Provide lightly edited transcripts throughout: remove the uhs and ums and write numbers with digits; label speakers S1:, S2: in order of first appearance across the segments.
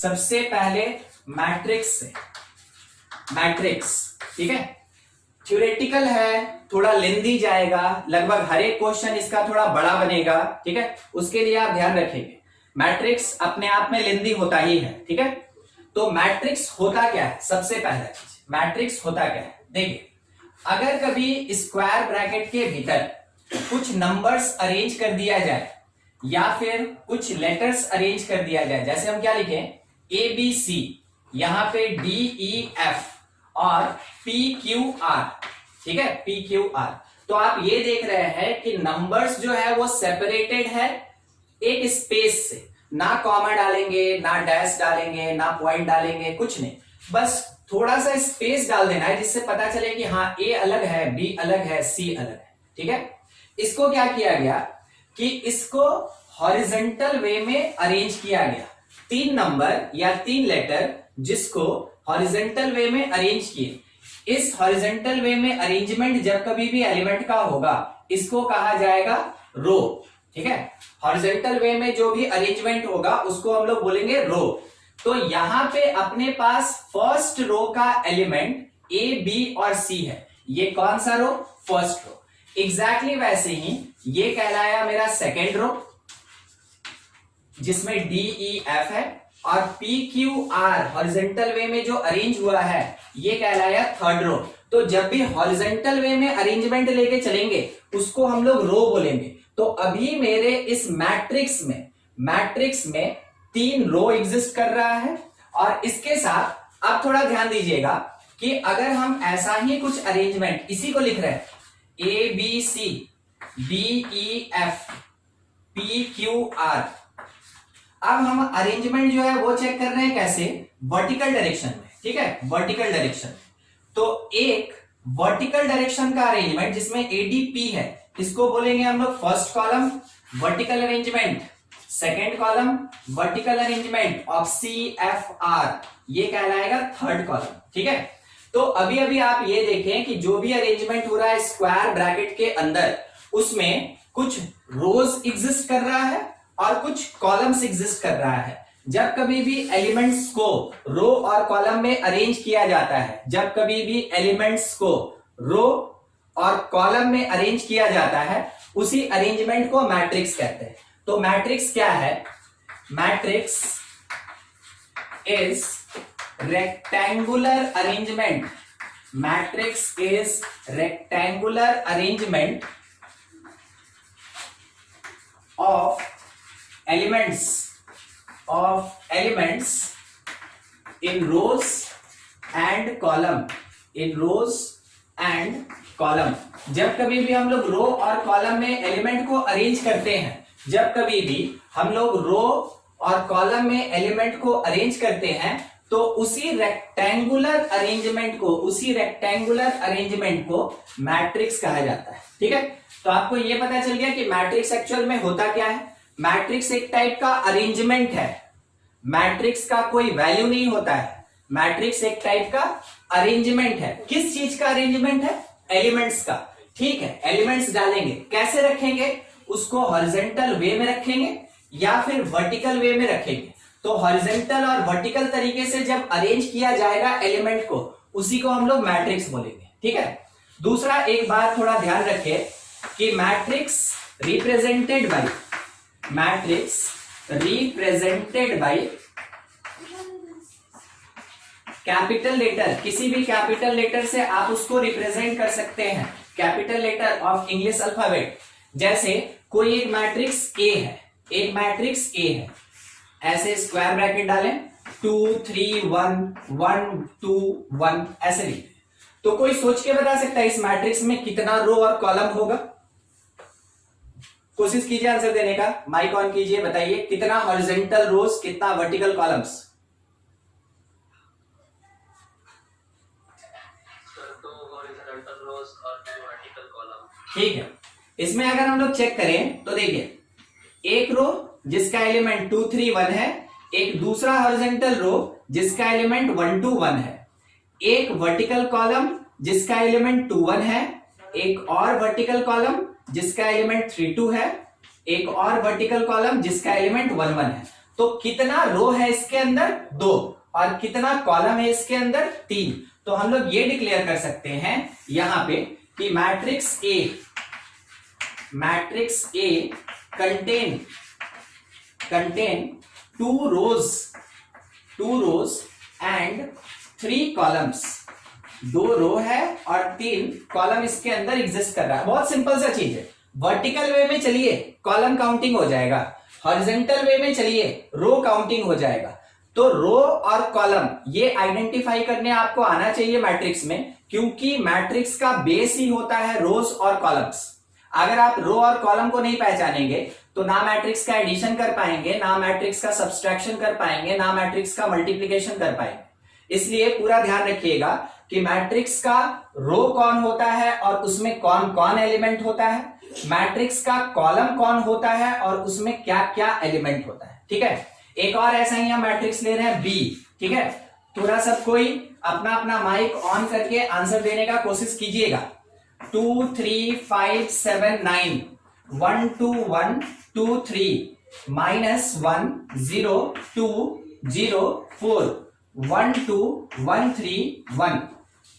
S1: सबसे पहले मैट्रिक्स से, मैट्रिक्स, ठीक है। थ्योरेटिकल है, थोड़ा लेंदी जाएगा, लगभग हर एक क्वेश्चन इसका थोड़ा बड़ा बनेगा, ठीक है। उसके लिए आप ध्यान रखेंगे, मैट्रिक्स अपने आप में लेंदी होता ही है, ठीक है। तो मैट्रिक्स होता क्या है, सबसे पहला चीज मैट्रिक्स होता क्या है। देखिए, अगर कभी स्क्वायर ब्रैकेट के भीतर कुछ नंबर्स अरेंज कर दिया जाए या फिर कुछ लेटर्स अरेंज कर दिया जाए, जैसे हम क्या लिखें, ए बी सी, यहां पे डी ई एफ और पी क्यू आर, ठीक है, पी क्यू आर। तो आप ये देख रहे हैं कि नंबर्स जो है वो सेपरेटेड है एक स्पेस से, ना कॉमा डालेंगे, ना डैश डालेंगे, ना पॉइंट डालेंगे, कुछ नहीं, बस थोड़ा सा स्पेस डाल देना है जिससे पता चले कि हाँ ए अलग है, बी अलग है, सी अलग है, ठीक है। इसको क्या किया गया कि इसको हॉरिजॉन्टल वे में अरेंज किया गया, 3 नंबर या 3 लेटर जिसको हॉरिजॉन्टल वे में अरेंज किए। इस हॉरिजॉन्टल वे में अरेंजमेंट जब कभी भी एलिमेंट का होगा इसको कहा जाएगा रो, ठीक है। हॉरिजॉन्टल वे में जो भी अरेंजमेंट होगा उसको हम लोग बोलेंगे रो। तो यहां पे अपने पास फर्स्ट रो का एलिमेंट ए बी और सी है, ये कौन सा रो, फर्स्ट रो। एग्जैक्टली वैसे ही ये कहलाया मेरा सेकेंड रो जिसमें डी ई एफ है, और पी क्यू आर हॉरिजॉन्टल वे में जो अरेंज हुआ है ये कहलाया थर्ड रो। तो जब भी हॉरिजॉन्टल वे में अरेंजमेंट लेके चलेंगे उसको हम लोग रो बोलेंगे। तो अभी मेरे इस मैट्रिक्स में 3 रो एग्जिस्ट कर रहा है, और इसके साथ आप थोड़ा ध्यान दीजिएगा कि अगर हम ऐसा ही कुछ अरेंजमेंट, इसी को लिख रहे हैं A B C D E F P Q R, अब हम अरेंजमेंट जो है वो चेक कर रहे हैं कैसे, वर्टिकल डायरेक्शन में, ठीक है, वर्टिकल डायरेक्शन। तो एक वर्टिकल डायरेक्शन का अरेंजमेंट जिसमें एडीपी है इसको बोलेंगे हम लोग first column vertical arrangement, second column vertical arrangement of C F R, ये कहलाएगा थर्ड कॉलम, ठीक है। तो अभी अभी आप ये देखें कि जो भी अरेंजमेंट हो रहा है स्क्वायर ब्रैकेट के अंदर उसमें कुछ रोज एग्जिस्ट कर रहा है और कुछ कॉलम्स एग्जिस्ट कर रहा है। जब कभी भी एलिमेंट्स को रो और कॉलम में अरेंज किया जाता है, जब कभी भी एलिमेंट्स को रो और कॉलम में अरेंज किया जाता है उसी अरेंजमेंट को मैट्रिक्स कहते हैं। तो मैट्रिक्स क्या है, matrix is rectangular arrangement, matrix is rectangular arrangement of elements in rows and column, जब कभी भी हम लोग रो और कॉलम में एलिमेंट को अरेंज करते हैं, जब कभी भी हम लोग रो और कॉलम में एलिमेंट को अरेंज करते हैं तो उसी रेक्टेंगुलर अरेंजमेंट को मैट्रिक्स कहा जाता है, ठीक है। तो आपको यह पता चल गया कि मैट्रिक्स एक्चुअल में होता क्या है। मैट्रिक्स एक टाइप का अरेंजमेंट है, मैट्रिक्स का कोई वैल्यू नहीं होता है, मैट्रिक्स एक टाइप का अरेंजमेंट है। किस चीज का अरेंजमेंट है, एलिमेंट्स का, ठीक है। एलिमेंट्स डालेंगे, कैसे रखेंगे, उसको हॉरिजॉन्टल वे में रखेंगे या फिर वर्टिकल वे में रखेंगे। तो हॉरिजॉन्टल और वर्टिकल तरीके से जब अरेंज किया जाएगा एलिमेंट को उसी को हम लोग मैट्रिक्स बोलेंगे, ठीक है। दूसरा एक बात थोड़ा ध्यान रखिए कि matrix represented by capital letter, किसी भी कैपिटल लेटर से आप उसको रिप्रेजेंट कर सकते हैं, capital letter of English alphabet. जैसे कोई एक मैट्रिक्स ए है, ऐसे स्क्वायर ब्रैकेट डालें 2 3 1 1 2 1 ऐसे लिखें। तो कोई सोच के बता सकता है इस मैट्रिक्स में कितना रो और कॉलम होगा, कोशिश कीजिए आंसर देने का, माइक ऑन कीजिए, बताइए कितना हॉरिजॉन्टल रोज, कितना वर्टिकल कॉलम्स। ठीक है, इसमें अगर हम लोग चेक करें तो देखिए एक रो जिसका एलिमेंट 2 3 1 है, एक दूसरा हॉरिजॉन्टल रो जिसका एलिमेंट 1 2 1 है, एक वर्टिकल कॉलम जिसका एलिमेंट 2 1 है, एक और वर्टिकल कॉलम जिसका एलिमेंट 3 2 है, एक और वर्टिकल कॉलम जिसका एलिमेंट 1 1 है। तो कितना रो है इसके अंदर 2 और कितना कॉलम है इसके अंदर 3। तो हम लोग ये डिक्लेयर कर सकते हैं यहां पे कि matrix A contain 2 rows and 3 columns. 2 row है और 3 कॉलम इसके अंदर एग्जिस्ट कर रहा है। बहुत सिंपल सा चीज है। वर्टिकल वे में चलिए कॉलम काउंटिंग हो जाएगा, हॉरिजॉन्टल वे में चलिए रो काउंटिंग हो जाएगा। तो रो और कॉलम ये आइडेंटिफाई करने आपको आना चाहिए मैट्रिक्स में, क्योंकि मैट्रिक्स का बेस ही होता है रोज और कॉलम्स। अगर आप रो और कॉलम को नहीं पहचानेंगे तो ना मैट्रिक्स का एडिशन कर पाएंगे, ना मैट्रिक्स का सब्सट्रैक्शन कर पाएंगे, ना मैट्रिक्स का मल्टीप्लिकेशन कर पाएंगे। इसलिए पूरा ध्यान रखिएगा कि मैट्रिक्स का रो कौन होता है और उसमें कौन कौन एलिमेंट होता है, मैट्रिक्स का कॉलम कौन होता है और उसमें क्या क्या एलिमेंट होता है। ठीक है, एक और ऐसा ही हम मैट्रिक्स ले रहे हैं बी। ठीक है, थोड़ा सब कोई अपना अपना माइक ऑन करके आंसर देने का कोशिश कीजिएगा। 2 3 5 7 9 1 2 1 2 3 -1 0 2 0 4 1 2 1 3 1।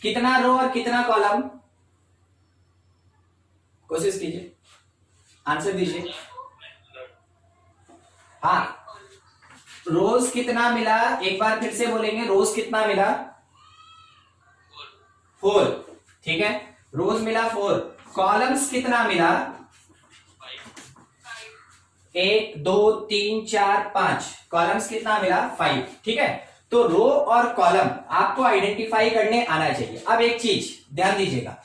S1: कितना रो और कितना कॉलम? कोशिश कीजिए, आंसर दीजिए। हाँ, रोज कितना मिला? एक बार फिर से बोलेंगे, रोज कितना मिला? 4। ठीक है, रोज मिला 4। कॉलम्स कितना मिला? 1 2 3 4 5। कॉलम्स कितना मिला? 5। ठीक है, तो रो और कॉलम आपको आइडेंटिफाई करने आना चाहिए। अब एक चीज ध्यान दीजिएगा,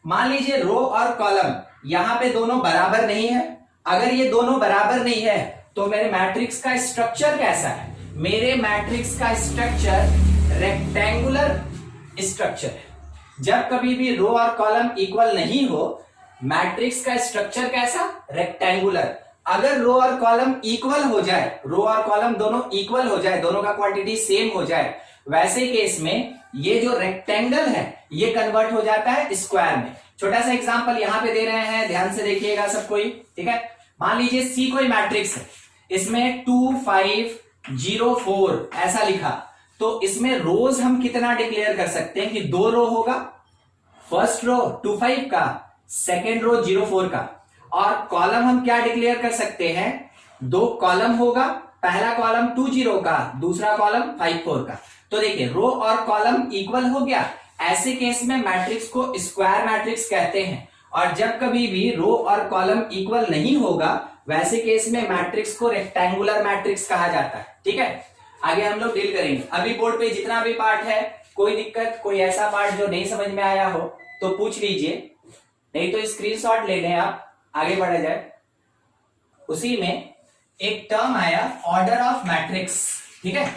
S1: मान लीजिए रो और कॉलम यहां पे दोनों बराबर नहीं है। अगर ये दोनों बराबर नहीं है तो मेरे मैट्रिक्स का स्ट्रक्चर कैसा है? मेरे मैट्रिक्स का स्ट्रक्चर रेक्टेंगुलर स्ट्रक्चर है। जब कभी भी रो और कॉलम इक्वल नहीं हो, मैट्रिक्स का स्ट्रक्चर कैसा? रेक्टेंगुलर। अगर रो और कॉलम इक्वल हो जाए, रो और कॉलम दोनों इक्वल हो जाए, दोनों का क्वांटिटी सेम हो जाए, वैसे केस में ये जो रेक्टेंगल है ये कन्वर्ट हो जाता है स्क्वायर में। छोटा सा एग्जांपल यहां पे दे रहे हैं, ध्यान से देखिएगा सब कोई। ठीक है, मान लीजिए सी कोई मैट्रिक्स है, इसमें 2 5 0 4 ऐसा लिखा, तो इसमें रोज हम कितना डिक्लेयर कर सकते हैं कि 2 रो होगा, फर्स्ट रो 2 5 का, सेकेंड रो 0 4 का, और कॉलम हम क्या डिक्लेयर कर सकते हैं? 2 कॉलम होगा, पहला कॉलम 2 0 का, दूसरा कॉलम 5 4 का। तो देखिए रो और कॉलम इक्वल हो गया। ऐसे केस में मैट्रिक्स को स्क्वायर मैट्रिक्स कहते हैं। और जब कभी भी रो और कॉलम इक्वल नहीं होगा, वैसे केस में मैट्रिक्स को रेक्टेंगुलर मैट्रिक्स कहा जाता है। ठीक है, आगे हम लोग डील करेंगे। अभी बोर्ड पे जितना भी पार्ट है, कोई दिक्कत, कोई ऐसा पार्ट जो नहीं समझ में आया हो तो पूछ लीजिए, नहीं तो स्क्रीनशॉट ले लें आप, आगे बढ़ा जाए। उसी में एक टर्म आया ऑर्डर ऑफ मैट्रिक्स। ठीक है,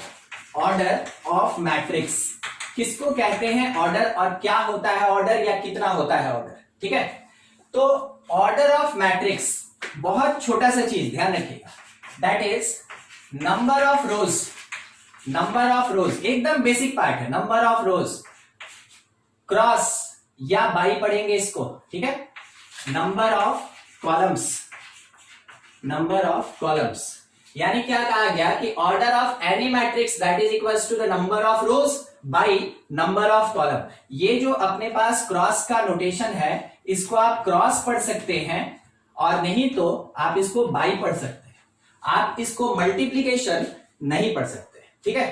S1: ऑर्डर ऑफ मैट्रिक्स किसको कहते हैं ऑर्डर, और क्या होता है ऑर्डर, या कितना होता है ऑर्डर? ठीक है, तो ऑर्डर ऑफ मैट्रिक्स बहुत छोटा सा चीज ध्यान रखिएगा, that is number of rows. Number of rows एकदम बेसिक पार्ट है। नंबर ऑफ रोज क्रॉस या बाई पढ़ेंगे इसको। ठीक है, number of columns, number of columns, यानी क्या कहा गया कि order of any matrix that is equals to the number of rows by number of column. ये जो अपने पास क्रॉस का नोटेशन है, इसको आप क्रॉस पढ़ सकते हैं और नहीं तो आप इसको बाई पढ़ सकते हैं। आप इसको मल्टीप्लीकेशन नहीं पढ़ सकते। ठीक है,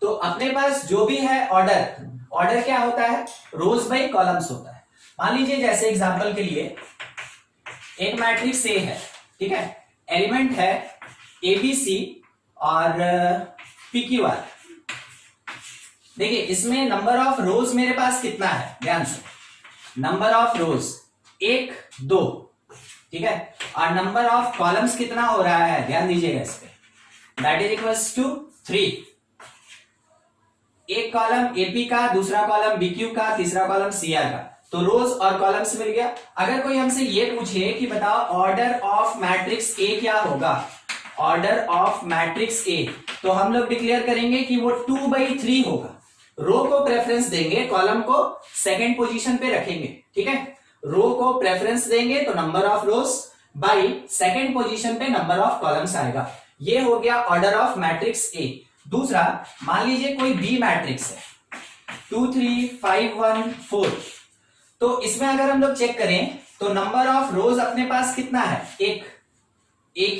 S1: तो अपने पास जो भी है ऑर्डर, ऑर्डर क्या होता है? रोज बाई कॉलम्स होता है। मान लीजिए जैसे एग्जांपल के लिए एक मैट्रिक्स ए है। ठीक है, एलिमेंट है एबीसी और पीक्यूआर। देखिए इसमें नंबर ऑफ रोज मेरे पास कितना है, ध्यान से, नंबर ऑफ रोज 1 2। ठीक है, और नंबर ऑफ कॉलम्स कितना हो रहा है, ध्यान दीजिएगा इस पे, दैट इज इक्वल्स टू 3। एक कॉलम एपी का, दूसरा कॉलम बीक्यू का, तीसरा कॉलम सीआर का, तो रोज और कॉलम्स मिल गया। अगर कोई हमसे ये पूछे कि बताओ ऑर्डर ऑफ मैट्रिक्स ए क्या होगा, ऑर्डर ऑफ मैट्रिक्स ए, तो हम लोग डिक्लेयर करेंगे कि वो 2/3 होगा। रो को प्रेफरेंस देंगे, कॉलम को सेकंड पोजीशन पे रखेंगे। ठीक है, रो को प्रेफरेंस देंगे तो number of rows by second position पे नंबर ऑफ कॉलम्स आएगा। ये हो गया ऑर्डर ऑफ मैट्रिक्स ए। दूसरा, मान लीजिए कोई बी मैट्रिक्स है 2 3 5 1 4, तो इसमें अगर हम लोग चेक करें तो नंबर ऑफ रोज अपने पास कितना है, एक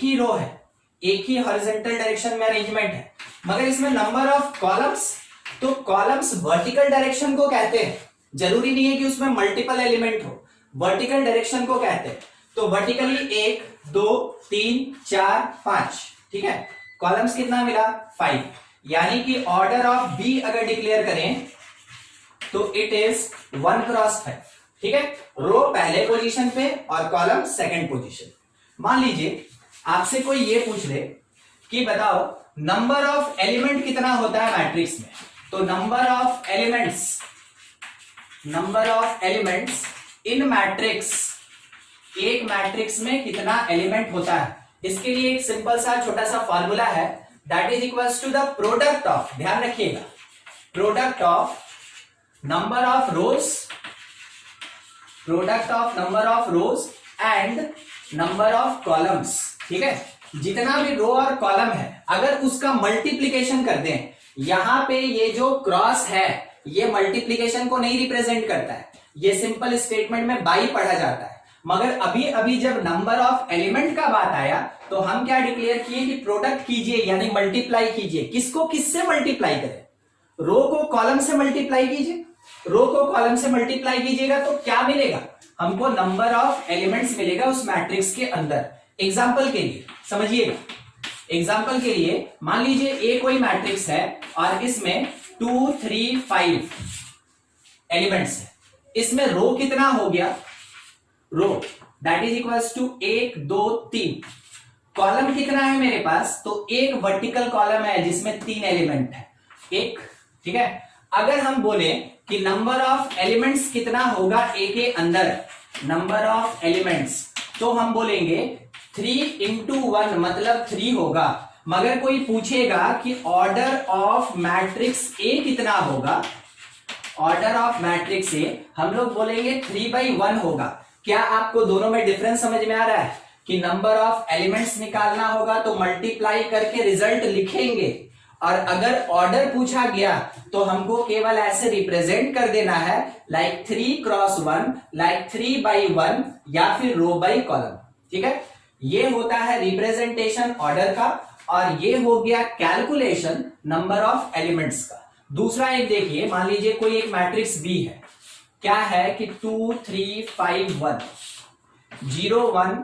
S1: ही रो है, एक ही हॉरिजॉन्टल डायरेक्शन में अरेंजमेंट है। मगर इसमें नंबर ऑफ कॉलम्स, तो कॉलम्स वर्टिकल डायरेक्शन को कहते हैं, जरूरी नहीं है कि उसमें मल्टीपल एलिमेंट हो, वर्टिकल डायरेक्शन को कहते हैं। तो वर्टिकली 1 2 3 4 5, ठीक है। कॉलम्स कितना मिला, 5, यानी कि ऑर्डर ऑफ बी अगर डिक्लेयर करें तो इट इज 1 क्रॉस 5, ठीक है। रो पहले पोजीशन पे और कॉलम सेकंड पोजीशन। मान लीजिए आपसे कोई ये पूछ ले कि बताओ नंबर ऑफ एलिमेंट कितना होता है मैट्रिक्स में, तो number of elements in matrix, एक मैट्रिक्स में कितना एलिमेंट होता है, इसके लिए एक सिंपल सा छोटा सा फॉर्मूला है, that is equals to the product of, ध्यान रखिएगा, product of number of rows and number of columns, ठीक है। जितना भी रो और कॉलम है अगर उसका मल्टीप्लीकेशन कर दें, यहां पे ये जो क्रॉस है ये मल्टीप्लीकेशन को नहीं रिप्रेजेंट करता है, ये सिंपल स्टेटमेंट में बाई पढ़ा जाता है। मगर अभी अभी जब नंबर ऑफ एलिमेंट का बात आया तो हम क्या डिक्लेयर किए कि प्रोडक्ट कीजिए, यानी मल्टीप्लाई कीजिए। किसको किससे मल्टीप्लाई करें, रो को कॉलम से मल्टीप्लाई कीजिए, रो को कॉलम से मल्टीप्लाई कीजिएगा तो क्या मिलेगा, हमको नंबर ऑफ एलिमेंट्स मिलेगा उस मैट्रिक्स के अंदर। एग्जाम्पल के लिए समझिएगा, एग्जाम्पल के लिए मान लीजिए ए कोई मैट्रिक्स है और इसमें 2 3 5 एलिमेंट्स है, इसमें रो कितना हो गया, row that is equals to 1 2 3, column कितना है मेरे पास, तो एक वर्टिकल कॉलम है जिसमें 3 एलिमेंट है, एक, ठीक है। अगर हम बोले कि नंबर ऑफ एलिमेंट्स कितना होगा ए के अंदर, नंबर ऑफ एलिमेंट्स, तो हम बोलेंगे 3 into 1 मतलब 3 होगा। मगर कोई पूछेगा कि ऑर्डर ऑफ मैट्रिक्स ए कितना होगा, ऑर्डर ऑफ मैट्रिक्स ए हम लोग बोलेंगे 3/1 होगा। क्या आपको दोनों में डिफरेंस समझ में आ रहा है कि नंबर ऑफ एलिमेंट्स निकालना होगा तो मल्टीप्लाई करके रिजल्ट लिखेंगे, और अगर ऑर्डर पूछा गया तो हमको केवल ऐसे रिप्रेजेंट कर देना है, लाइक 3 क्रॉस 1, लाइक 3/1, या फिर रो बाई कॉलम, ठीक है। ये होता है रिप्रेजेंटेशन ऑर्डर का, और ये हो गया कैलकुलेशन नंबर ऑफ एलिमेंट्स का। दूसरा एक देखिए, मान लीजिए कोई एक मैट्रिक्स बी है, क्या है कि 2 3 5 1 0 1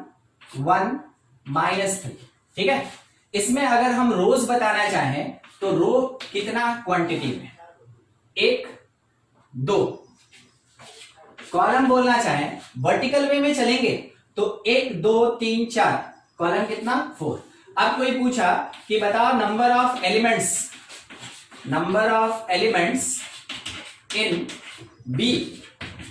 S1: 1 -3, ठीक है। इसमें अगर हम रोज बताना चाहें तो रो कितना क्वांटिटी में, 1 2, कॉलम बोलना चाहें वर्टिकल वे में चलेंगे तो 1 2 3 4, कॉलम कितना 4। अब कोई पूछा कि बताओ number of elements in B,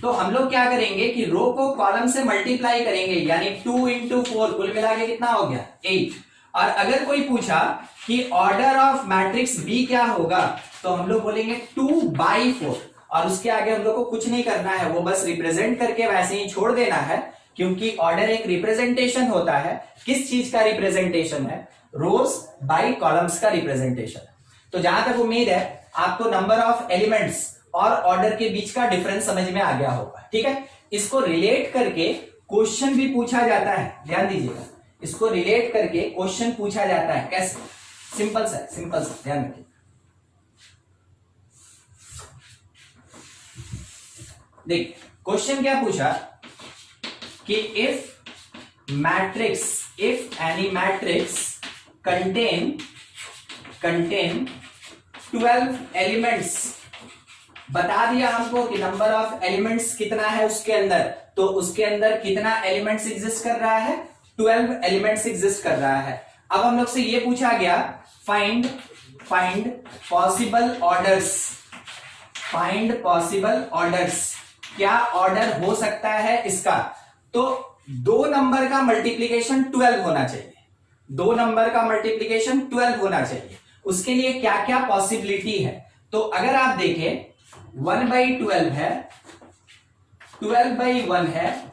S1: तो हम लोग क्या करेंगे कि रो को कॉलम से मल्टीप्लाई करेंगे, यानी 2 into 4, कुल मिला के कितना हो गया 8। और अगर कोई पूछा कि ऑर्डर ऑफ मैट्रिक्स बी क्या होगा, तो हम लोग बोलेंगे 2/4, और उसके आगे हम लोग को कुछ नहीं करना है, वो बस रिप्रेजेंट करके वैसे ही छोड़ देना है, क्योंकि ऑर्डर एक रिप्रेजेंटेशन होता है। किस चीज का रिप्रेजेंटेशन है, रोज बाय कॉलम्स का रिप्रेजेंटेशन। तो जहां तक उम्मीद है आपको नंबर ऑफ एलिमेंट्स और ऑर्डर के बीच का डिफरेंस समझ में आ गया होगा, ठीक है। इसको रिलेट करके क्वेश्चन भी पूछा जाता है, ध्यान दीजिएगा, इसको रिलेट करके क्वेश्चन पूछा जाता है। कैसे, सिंपल सा ध्यान रखिए। देख क्वेश्चन क्या पूछा कि if any matrix contain 12 elements, बता दिया हमको कि नंबर ऑफ एलिमेंट्स कितना है उसके अंदर, तो उसके अंदर कितना एलिमेंट्स एग्जिस्ट कर रहा है, 12 एलिमेंट्स एग्जिस्ट कर रहा है। अब हम लोग से ये पूछा गया फाइंड पॉसिबल ऑर्डर्स, क्या ऑर्डर हो सकता है इसका, तो 2 नंबर का मल्टीप्लीकेशन 12 होना चाहिए, 2 नंबर का मल्टीप्लीकेशन 12 होना चाहिए। उसके लिए क्या क्या पॉसिबिलिटी है, तो अगर आप देखें 1/12 है, 12/1 है,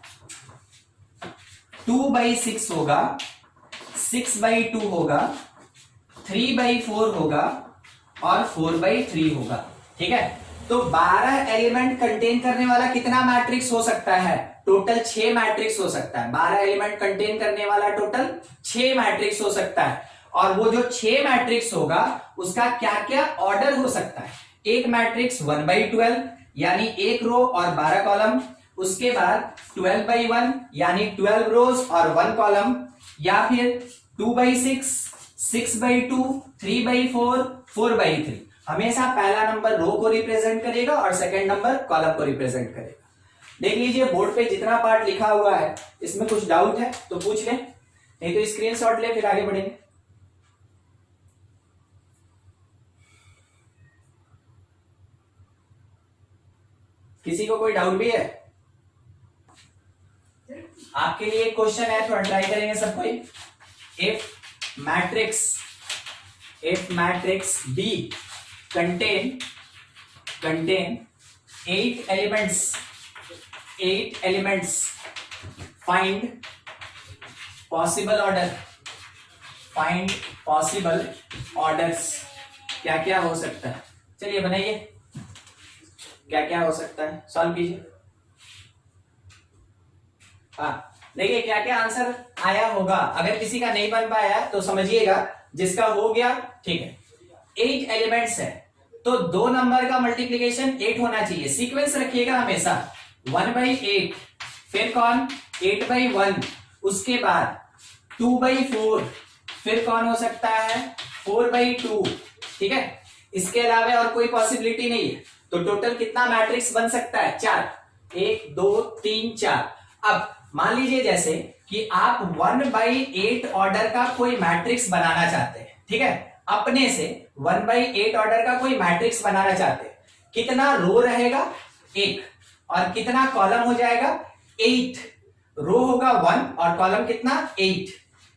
S1: 2/6 होगा, 6/2 होगा, 3/4 होगा और 4/3 होगा। ठीक है, तो 12 एलिमेंट कंटेन करने वाला कितना मैट्रिक्स हो सकता है? टोटल 6 मैट्रिक्स हो सकता है। 12 एलिमेंट कंटेन करने वाला टोटल 6 मैट्रिक्स हो सकता है। और वो जो 6 मैट्रिक्स होगा उसका क्या क्या ऑर्डर हो सकता है? एक मैट्रिक्स 1/12 यानी 1 रो और 12 कॉलम, उसके बाद 12/1 यानी 12 रोज और 1 कॉलम, या फिर 2/6, 6/2, 3/4, 4/3। हमेशा पहला नंबर रो को रिप्रेजेंट करेगा और सेकंड नंबर कॉलम को रिप्रेजेंट करेगा। देख लीजिए बोर्ड पे जितना पार्ट लिखा हुआ है, इसमें कुछ डाउट है तो पूछ ले, नहीं तो स्क्रीनशॉट ले, फिर आगे बढ़ेंगे। किसी को कोई डाउट भी है? आपके लिए एक क्वेश्चन है, थोड़ा ट्राई करेंगे सब कोई। If matrix B contain 8 elements, find possible orders। क्या क्या हो सकता है? चलिए बनाइए, क्या क्या हो सकता है, सॉल्व कीजिए। हाँ देखिए क्या क्या आंसर आया होगा। अगर किसी का नहीं बन पाया तो समझिएगा, जिसका हो गया ठीक है। 8 एलिमेंट्स है तो 2 नंबर का मल्टीप्लीकेशन 8 होना चाहिए। सीक्वेंस रखिएगा हमेशा, 1/8, फिर कौन 8/1, उसके बाद 2/4, फिर कौन हो सकता है 4/2। ठीक है, इसके अलावा और कोई पॉसिबिलिटी नहीं है। तो टोटल कितना मैट्रिक्स बन सकता है? 4, 1 2 3 4। अब मान लीजिए जैसे कि आप 1/8 ऑर्डर का कोई मैट्रिक्स बनाना चाहते हैं। ठीक है, अपने से 1/8 ऑर्डर का कोई मैट्रिक्स बनाना चाहते हैं। कितना रो रहेगा? 1, और कितना कॉलम हो जाएगा? 8। रो होगा 1 और कॉलम कितना? 8।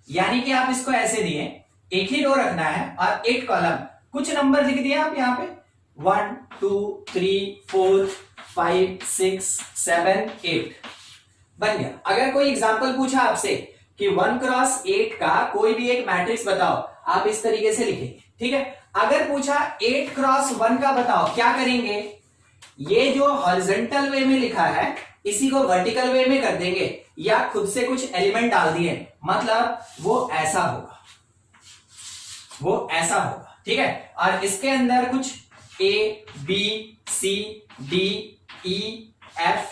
S1: यानी कि आप इसको ऐसे दिए, एक ही रो रखना है और 8 कॉलम। कुछ नंबर लिख दिए आप यहाँ पे, 1 2 3 4 5 6 7 8 बन गया। अगर कोई एग्जांपल पूछा आपसे कि 1x8 का कोई भी एक मैट्रिक्स बताओ, आप इस तरीके से लिखेंगे। ठीक है, अगर पूछा 8x1 का बताओ, क्या करेंगे? ये जो हॉरिजॉन्टल वे में लिखा है इसी को वर्टिकल वे में कर देंगे, या खुद से कुछ एलिमेंट डाल दिए, मतलब वो ऐसा होगा, वो ऐसा होगा। ठीक है, और इसके अंदर कुछ A B C D E F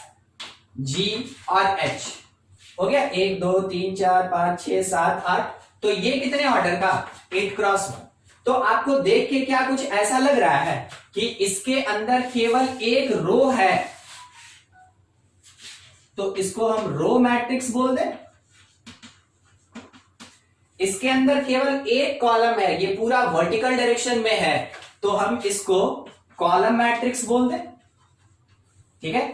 S1: G और H हो गया। 1 2 3 4 5 6 7 8। तो ये कितने ऑर्डर का? 8x1। तो आपको देख के क्या कुछ ऐसा लग रहा है कि इसके अंदर केवल एक रो है, तो इसको हम रो मैट्रिक्स बोल दें। इसके अंदर केवल एक कॉलम है, ये पूरा वर्टिकल डायरेक्शन में है, तो हम इसको कॉलम मैट्रिक्स बोल दें। ठीक है,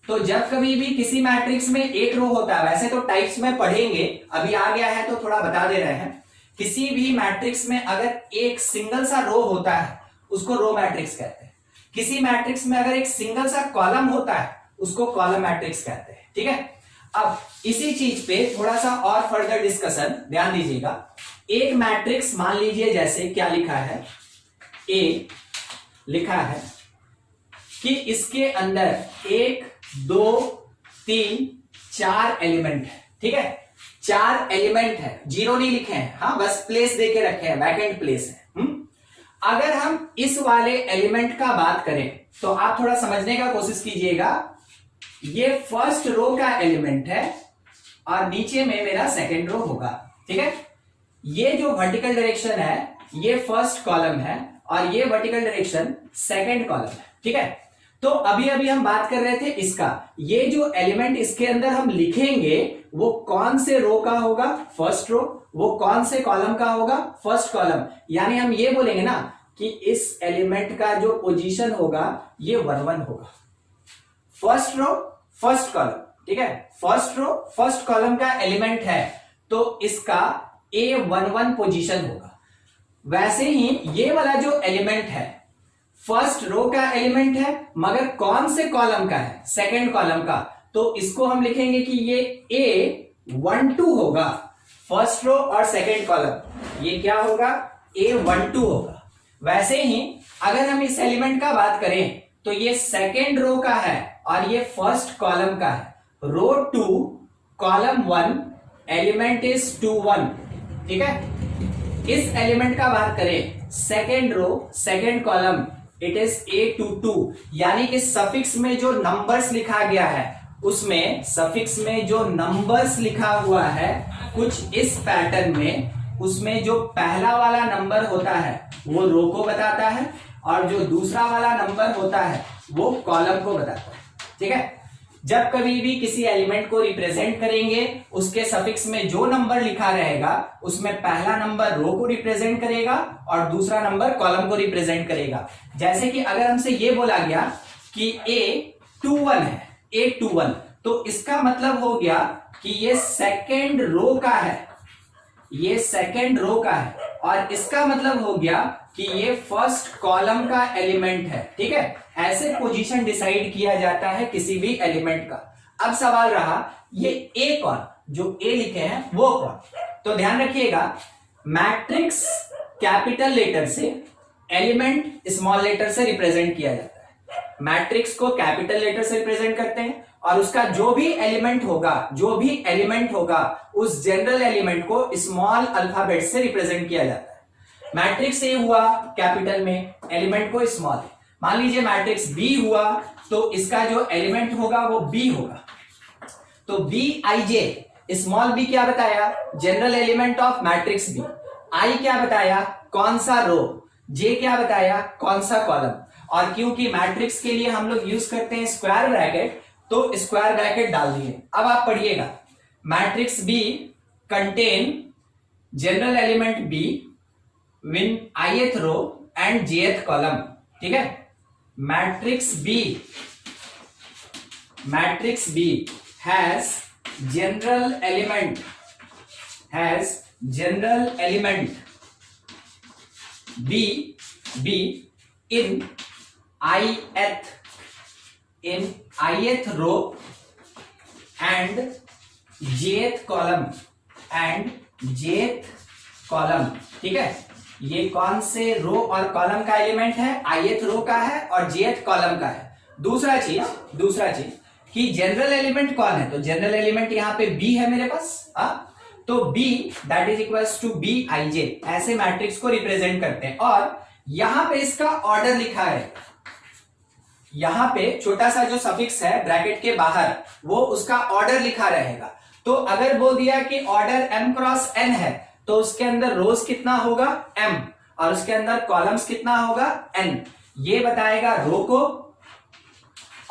S1: तो जब कभी भी किसी मैट्रिक्स में एक रो होता है, वैसे तो टाइप्स में पढ़ेंगे, अभी आ गया है तो थोड़ा बता दे रहे हैं। किसी भी मैट्रिक्स में अगर एक सिंगल सा रो होता है उसको रो मैट्रिक्स कहते हैं। किसी मैट्रिक्स में अगर एक सिंगल सा कॉलम होता है उसको कॉलम मैट्रिक्स कहते हैं। ठीक है, अब इसी चीज पे थोड़ा सा और फर्दर डिस्कशन, ध्यान दीजिएगा। एक मैट्रिक्स मान लीजिए जैसे क्या लिखा है, ए लिखा है कि इसके अंदर 1 2 3 4 एलिमेंट है। ठीक है, 4 एलिमेंट है, 0 नहीं लिखे हैं, हाँ बस प्लेस देके रखे हैं, वैकेंट प्लेस है। अगर हम इस वाले एलिमेंट का बात करें तो आप थोड़ा समझने का कोशिश कीजिएगा। ये फर्स्ट रो का एलिमेंट है और नीचे में मेरा सेकंड रो होगा। ठीक है, ये जो वर्टिकल डायरेक्शन है ये फर्स्ट कॉलम है और ये वर्टिकल डायरेक्शन सेकंड कॉलम है। ठीक है, तो अभी अभी हम बात कर रहे थे इसका, ये जो एलिमेंट इसके अंदर हम लिखेंगे वो कौन से रो का होगा? First row. वो कौन से कॉलम का होगा? First column. यानी हम ये बोलेंगे ना कि इस एलिमेंट का जो पोजीशन होगा ये 1 1 होगा। First row first column. ठीक है, फर्स्ट रो फर्स्ट कॉलम का एलिमेंट है तो इसका A11 पोजीशन होगा। वैसे ही ये वाला जो एलिमेंट है फर्स्ट रो का एलिमेंट है, मगर कौन से कॉलम का है? सेकंड कॉलम का। तो इसको हम लिखेंगे कि ये A12 होगा, फर्स्ट रो और सेकंड कॉलम। ये क्या होगा? A12 होगा। वैसे ही अगर हम इस एलिमेंट का बात करें तो ये सेकेंड रो का है और ये फर्स्ट कॉलम का है। Row 2 column 1 element is 2 1। ठीक है, इस एलिमेंट का बात करें second row second column it is A22, यानी कि सफिक्स में जो नंबर्स लिखा गया है उसमें सफिक्स में जो नंबर्स लिखा हुआ है कुछ इस पैटर्न में, उसमें जो पहला वाला नंबर होता है वो रो को बताता है और जो दूसरा वाला नंबर होता है वो कॉलम को बताता है। ठीक है, जब कभी भी किसी एलिमेंट को रिप्रेजेंट करेंगे उसके सफिक्स में जो नंबर लिखा रहेगा उसमें पहला नंबर रो को रिप्रेजेंट करेगा और दूसरा नंबर कॉलम को रिप्रेजेंट करेगा। जैसे कि अगर हमसे ये बोला गया कि A21 है, A21, तो इसका मतलब हो गया कि ये सेकेंड रो का है, ये सेकेंड रो का है, और इसका मतलब हो गया कि ये फर्स्ट कॉलम का एलिमेंट है। ठीक है, ऐसे पोजीशन डिसाइड किया जाता है किसी भी एलिमेंट का। अब सवाल रहा ये ए कौन, जो ए लिखे हैं वो कौन। तो ध्यान रखिएगा, मैट्रिक्स कैपिटल लेटर से, एलिमेंट स्मॉल लेटर से रिप्रेजेंट किया जाता है। मैट्रिक्स को कैपिटल लेटर से रिप्रेजेंट करते हैं और उसका जो भी एलिमेंट होगा उस जनरल एलिमेंट को स्मॉल अल्फाबेट से रिप्रेजेंट किया जाता है। मैट्रिक्स ए हुआ कैपिटल में, एलिमेंट को स्मॉल है। मान लीजिए मैट्रिक्स बी हुआ तो इसका जो एलिमेंट होगा वो बी होगा। तो B I J, small B क्या बताया, general element of matrix B. I क्या बताया, कौन सा रो। जे क्या बताया, कौन सा कॉलम। और क्योंकि मैट्रिक्स के लिए हम लोग यूज करते हैं स्क्वायर ब्रैकेट, तो स्क्वायर ब्रैकेट डाल दिए। अब आप पढ़िएगा, matrix B contain general element B in ith row and jth column. ठीक है, matrix B has general element B in ith row and jth column. ठीक है, ये कौन से रो और कॉलम का एलिमेंट है, ith रो का है और jth कॉलम का है। दूसरा चीज कि जनरल एलिमेंट कौन है, तो जनरल एलिमेंट यहां पे b है मेरे पास। तो b that is equals to b i j, ऐसे मैट्रिक्स को रिप्रेजेंट करते हैं। और यहां पे इसका ऑर्डर लिखा है, यहां पे छोटा सा जो सफिक्स है ब्रैकेट के बाहर वो उसका ऑर्डर लिखा रहेगा। तो अगर बोल दिया कि ऑर्डर m क्रॉस n है तो उसके अंदर रोज कितना होगा m और उसके अंदर कॉलम्स कितना होगा n। ये बताएगा रो को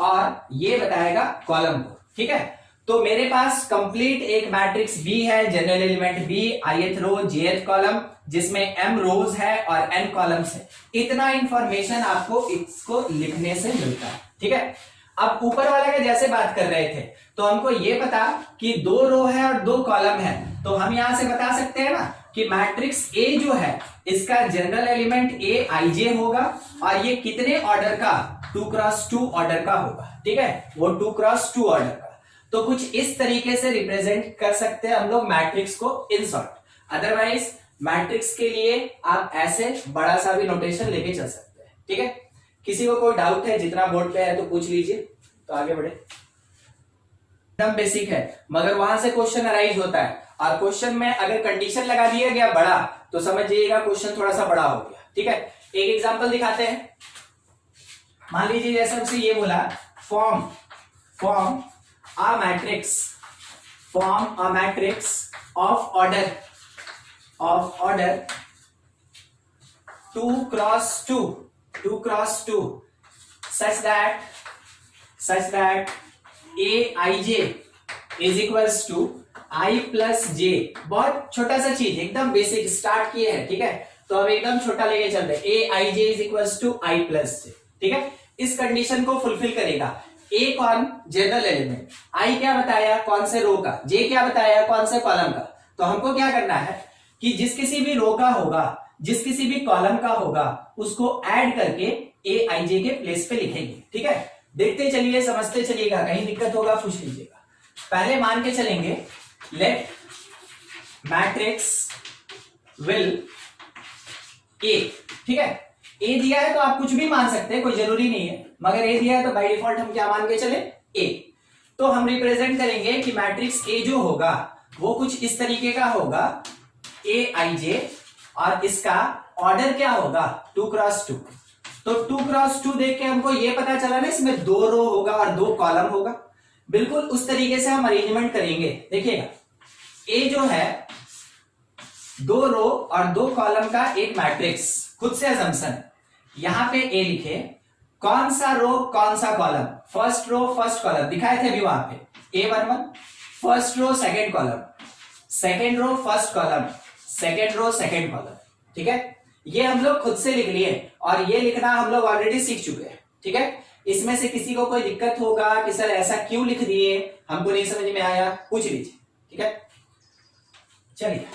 S1: और ये बताएगा कॉलम को। ठीक है, तो मेरे पास कंप्लीट एक मैट्रिक्स B है, जनरल एलिमेंट B, ith रो, jth कॉलम, जिसमें m रोज है और n कॉलम्स है। इतना इंफॉर्मेशन आपको इसको लिखने से मिलता है। ठीक है, अब ऊपर वाला का जैसे बात कर रहे थे तो हमको ये पता कि 2 रो है और 2 कॉलम है, तो हम यहां से बता सकते हैं ना कि मैट्रिक्स A जो है इसका general element A i j होगा और ये कितने ऑर्डर का, 2 क्रॉस 2 ऑर्डर का होगा। ठीक है, वो 2 क्रॉस 2 ऑर्डर का। तो कुछ इस तरीके से रिप्रेजेंट कर सकते हैं हम लोग मैट्रिक्स को इन शॉर्ट। अदरवाइज मैट्रिक्स के लिए आप ऐसे बड़ा सा भी नोटेशन लेके चल सकते हैं। ठीक है, किसी को कोई डाउट है, जितना बोर्ड पे है तो पूछ लीजिए, तो आगे बढ़े। एकदम बेसिक है मगर वहां से क्वेश्चन अराइज होता है और क्वेश्चन में अगर कंडीशन लगा दिया गया बड़ा तो समझ जाइएगा क्वेश्चन थोड़ा सा बड़ा हो गया। ठीक है, एक एग्जांपल दिखाते हैं। मान लीजिए जैसे हमसे ये बोला, form a matrix of order 2 cross 2 such that aij is equals to i plus j। बहुत छोटा सा चीज, एकदम बेसिक स्टार्ट किए हैं। ठीक है, तो अब एकदम छोटा लेके चलते हैं, aij is equals to i plus j। ठीक है, इस कंडीशन को फुलफिल करेगा। a कौन, जनरल एलिमेंट, i क्या बताया कौन से रो का, j क्या बताया कौन से कॉलम का। तो हमको क्या करना है कि जिस किसी भी रो का होगा, जिस किसी भी कॉलम का होगा, उसको ऐड करके aij के प्लेस पे लिखेंगे। ठीक है, देखते चलिए, समझते चलिएगा, कहीं दिक्कत होगा पूछ लीजिएगा। पहले मान के चलेंगे, लेट मैट्रिक्स विल ए, ठीक है। ए दिया है तो आप कुछ भी मान सकते हैं, कोई जरूरी नहीं है, मगर ए दिया है तो बाय डिफॉल्ट हम क्या मान के चले, ए। तो हम रिप्रेजेंट करेंगे कि मैट्रिक्स ए जो होगा वो कुछ इस तरीके का होगा, ए आई जे, और इसका ऑर्डर क्या होगा 2 क्रॉस 2। तो 2 क्रॉस 2 देख के हमको ये पता चला ना इसमें 2 रो होगा और 2 कॉलम होगा। बिल्कुल उस तरीके से हम अरेंजमेंट करेंगे। देखिएगा, ए जो है 2 रो और 2 कॉलम का एक मैट्रिक्स, खुद से असम्पशन, यहां पे ए लिखे, कौन सा रो कौन सा column, first row first column दिखाए थे अभी वहां पे, A11 first row second column, second row first column, second row second column, ठीक है। ये हम लोग खुद से लिख लिए और ये लिखना हम लोग ऑलरेडी सीख चुके हैं, ठीक है। इसमें से किसी को कोई दिक्कत होगा कि सर ऐसा क्यों लिख दिए, हमको नहीं समझ में आया, पूछ लीजिए, ठीक है। चलिए,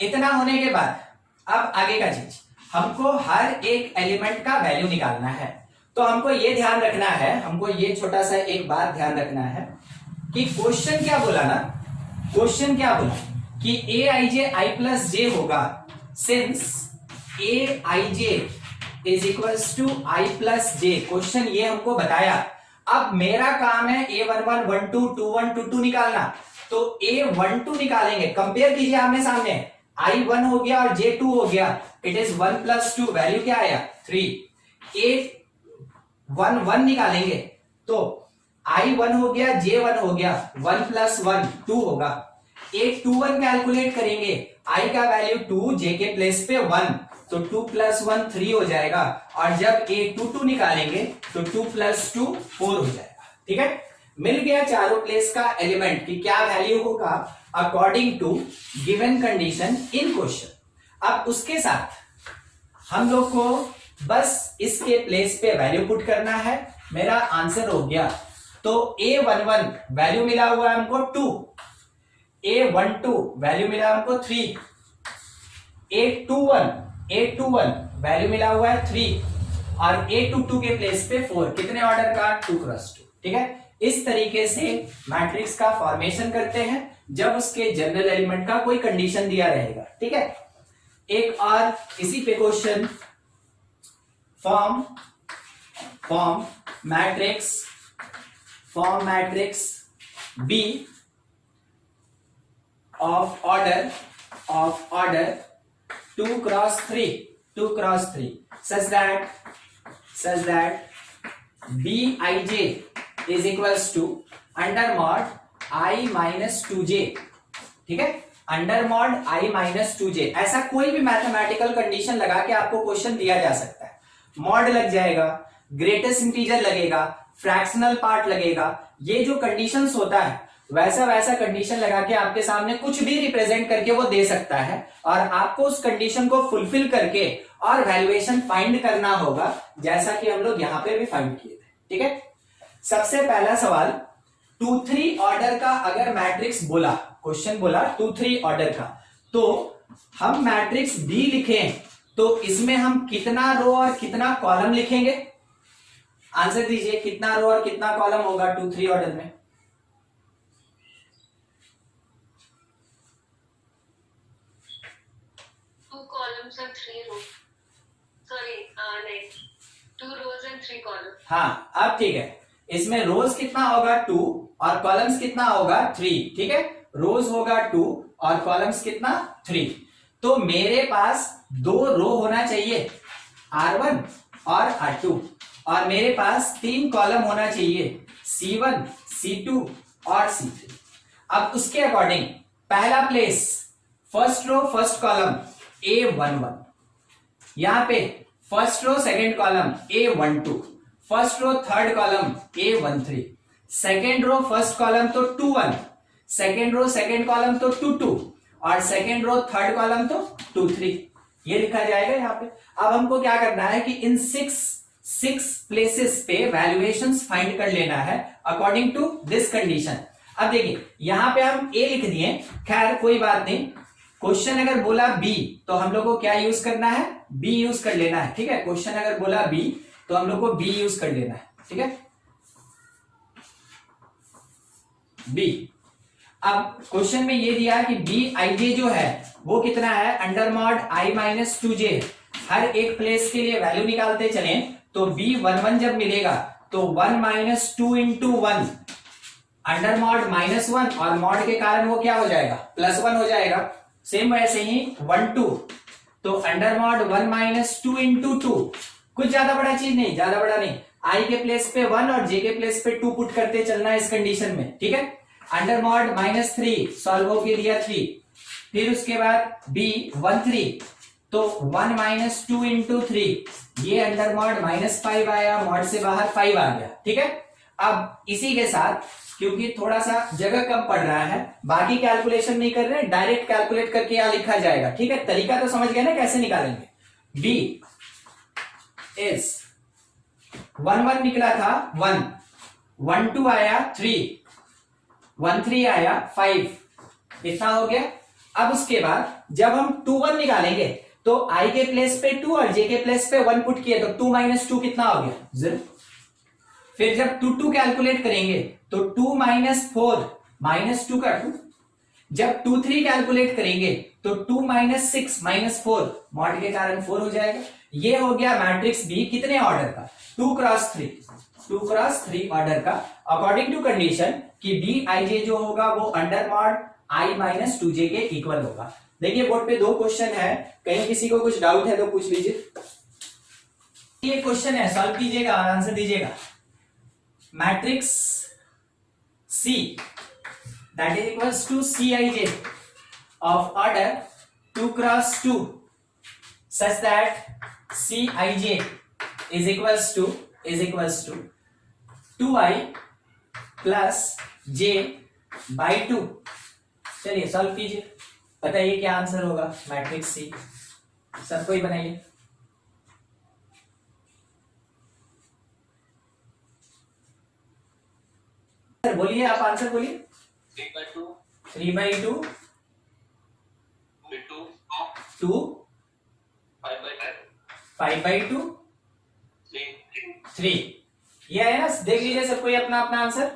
S1: इतना होने के बाद अब आगे का चीज, हमको हर एक एलिमेंट का वैल्यू निकालना है। तो हमको ये ध्यान रखना है, हमको ये छोटा सा एक बात ध्यान रखना है कि क्वेश्चन क्या बोला ना, क्वेश्चन क्या बोला कि ए I J I plus J होगा, since A I J is equals to I plus J. Question ये हमको बताया। अब मेरा काम है A11 12 21 22 निकालना। तो A12 निकालेंगे, कंपेयर कीजिए आमने सामने, I1 हो गया और J2 हो गया, इट इज 1 प्लस 2, वैल्यू क्या आया 3। A11 निकालेंगे तो I1 हो गया, J1 हो गया, 1 प्लस 1 2 होगा। A21 कैलकुलेट करेंगे, I का वैल्यू 2, J के प्लेस पे 1, तो 2 प्लस 1 3 हो जाएगा। और जब A22 निकालेंगे तो 2 प्लस 2 4 हो जाएगा, ठीक है। मिल गया चारों प्लेस का एलिमेंट की क्या वैल्यू होगा according to given condition in question. अब उसके साथ हम लोग को बस इसके प्लेस पे वैल्यू पुट करना है। मेरा आंसर हो गया, तो A11 वैल्यू मिला हुआ है हमको 2, A12 वैल्यू मिला हमको 3, A21 वैल्यू मिला हुआ है 3, और A22 के प्लेस पे 4, कितने ऑर्डर का 2 क्रॉस 2, ठीक है। इस तरीके से मैट्रिक्स का फॉर्मेशन करते हैं जब उसके जनरल एलिमेंट का कोई कंडीशन दिया रहेगा, ठीक है। एक और इसी पे question, form matrix B of order 2 cross 3 such that Bij is equals to under mod I minus 2j, ठीक है, under mod I minus 2j। ऐसा कोई भी मैथमेटिकल कंडीशन लगा के आपको क्वेश्चन दिया जा सकता है। मॉड लग जाएगा, ग्रेटेस्ट इंटीजर लगेगा, फ्रैक्शनल पार्ट लगेगा, ये जो कंडीशंस होता है वैसा कंडीशन लगा के आपके सामने कुछ भी रिप्रेजेंट करके वो दे सकता है, और आपको उस कंडीशन को फुलफिल करके और वैल्यूएशन फाइंड करना होगा, जैसा कि हम लोग यहां पे भी फाइंड किए थे, ठीक है। सबसे पहला सवाल, 2-3 ऑर्डर का अगर मैट्रिक्स बोला, क्वेश्चन बोला 2-3 ऑर्डर का, तो हम मैट्रिक्स डी लिखें तो इसमें हम कितना रो और कितना कॉलम लिखेंगे? आंसर दीजिए, कितना रो और कितना कॉलम होगा 2-3 ऑर्डर में? हाँ, अब ठीक है, इसमें रोज कितना होगा 2 और कॉलम्स कितना होगा 3, ठीक है। रोज होगा 2 और कॉलम्स कितना 3, तो मेरे पास 2 रो होना चाहिए R1 और R2, और मेरे पास 3 कॉलम होना चाहिए C1, C2 और C3। अब उसके अकॉर्डिंग पहला place, first row first column A11, यहां पे first row second column A12, first row third column A13, second row first column तो 2-1, सेकेंड रो सेकेंड कॉलम तो 2-2, और सेकेंड रो थर्ड कॉलम तो 2-3, ये लिखा जाएगा यहाँ पे। अब हमको क्या करना है कि इन 6 प्लेसेस पे वैल्यूएशंस फाइंड कर लेना है अकॉर्डिंग टू दिस कंडीशन। अब देखिए, यहां पे हम A लिख दिए, खैर कोई बात नहीं। क्वेश्चन अगर बोला B तो हम लोग को क्या यूज करना है? B यूज कर लेना है, ठीक है। क्वेश्चन अगर बोला B तो हम लोग को B यूज कर लेना है, ठीक है, B। अब क्वेश्चन में ये दिया कि B आई जे जो है वो कितना है, under mod I minus 2j, हर एक प्लेस के लिए वैल्यू निकालते चले तो B11 जब मिलेगा तो 1 माइनस 2 इंटू 1 अंडर मॉड -1 और मॉड के कारण वो क्या हो जाएगा +1 हो जाएगा। सेम वैसे ही 1 2 तो अंडर मॉड 1 माइनस 2 इंटू 2, कुछ ज्यादा बड़ा चीज नहीं, ज्यादा बड़ा नहीं, आई के प्लेस पे 1 और जे के प्लेस पे 2 पुट करते चलना है इस कंडीशन में, ठीक है। अंडर मॉड -3 सॉल्व हो के दिया 3, फिर उसके बाद B13 तो 1 माइनस 2 इंटू 3 ये अंडर मॉड -5 आया, मॉड से बाहर 5 आ गया, ठीक है। अब इसी के साथ क्योंकि थोड़ा सा जगह कम पड़ रहा है, बाकी कैलकुलेशन नहीं कर रहे, डायरेक्ट कैलकुलेट करके यहां लिखा जाएगा, ठीक है। तरीका तो समझ गए ना कैसे निकालेंगे। B इज 1 1 निकला था 1 1 2 आया 3 1 3 आया 5, इतना हो गया। अब उसके बाद जब हम 2 1 निकालेंगे तो i के प्लेस पे 2 और j के प्लेस पे 1 पुट किए तो 2 माइनस 2 कितना हो गया 0। फिर जब 2 2 कैलकुलेट करेंगे तो 2 माइनस 4 -2 का 2, जब 2 3 कैलकुलेट करेंगे तो 2 माइनस 6 -4 मॉड के कारण 4 हो जाएगा। ये हो गया मैट्रिक्स बी कितने ऑर्डर का 2 क्रॉस 3 ऑर्डर का अकॉर्डिंग टू कंडीशन कि बी आई जे जो होगा वो under mod i minus 2j के इक्वल होगा। देखिए बोर्ड पे 2 क्वेश्चन है, कहीं किसी को कुछ डाउट है तो पूछ लीजिए। ये क्वेश्चन है, सॉल्व कीजिएगा और आंसर दीजिएगा। Matrix C that is equals to Cij of order 2 cross 2 such that Cij is equals to 2i plus j by 2। चलिए सॉल्व कीजिए, बताइए क्या आंसर होगा मैट्रिक्स सी। सबको ही बनाइए। बोलिए, आप आंसर बोलिए। 3/2 2 5/2 3। ये है ना, देख लीजिए सबको अपना अपना आंसर।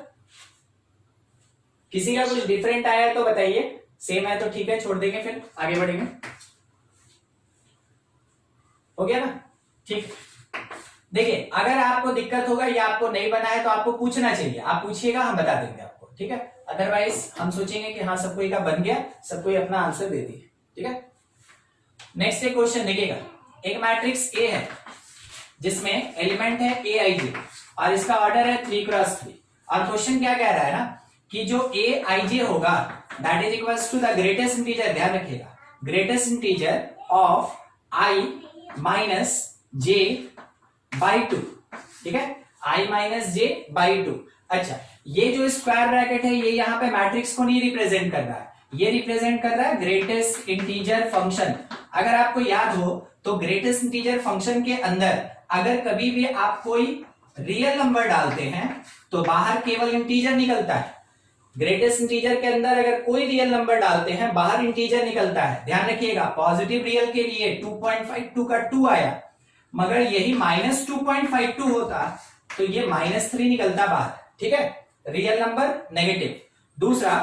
S1: किसी का कुछ डिफरेंट आया तो बताइए, सेम है तो ठीक है, छोड़ देंगे फिर आगे बढ़ेंगे। हो गया ना, ठीक। देखिए अगर आपको दिक्कत होगा या आपको नहीं बना है तो आपको पूछना चाहिए, आप पूछिएगा, हम बता देंगे आपको, ठीक है। अदरवाइज हम सोचेंगे कि हाँ सबको का बन गया, सबको अपना आंसर दे दिए, ठीक है। नेक्स्ट एक क्वेश्चन देखिएगा। एक मैट्रिक्स ए है जिसमें एलिमेंट है ए आई जे और इसका ऑर्डर है 3 क्रॉस 3 और क्वेश्चन क्या कह रहा है ना कि जो ए आई जे होगा that is equals to the greatest integer, ध्यान रखिएगा, greatest integer of I minus J by 2, ठीक है, i माइनस जे बाई 2। अच्छा, ये जो स्क्वायर ब्रैकेट है ये यहाँ पे मैट्रिक्स को नहीं रिप्रेजेंट कर रहा है, ये रिप्रेजेंट कर रहा है ग्रेटेस्ट इंटीजर फंक्शन। अगर आपको याद हो तो ग्रेटेस्ट इंटीजर फंक्शन के अंदर अगर कभी भी आप कोई रियल नंबर डालते हैं तो बाहर केवल इंटीजर निकलता है। ग्रेटेस्ट इंटीजर के अंदर अगर कोई रियल नंबर डालते हैं बाहर इंटीजर निकलता है। ध्यान रखिएगा, पॉजिटिव रियल के लिए 2.52 का 2 आया, मगर यही -2.52 होता तो ये -3 निकलता बाहर, ठीक है, रियल नंबर नेगेटिव। दूसरा,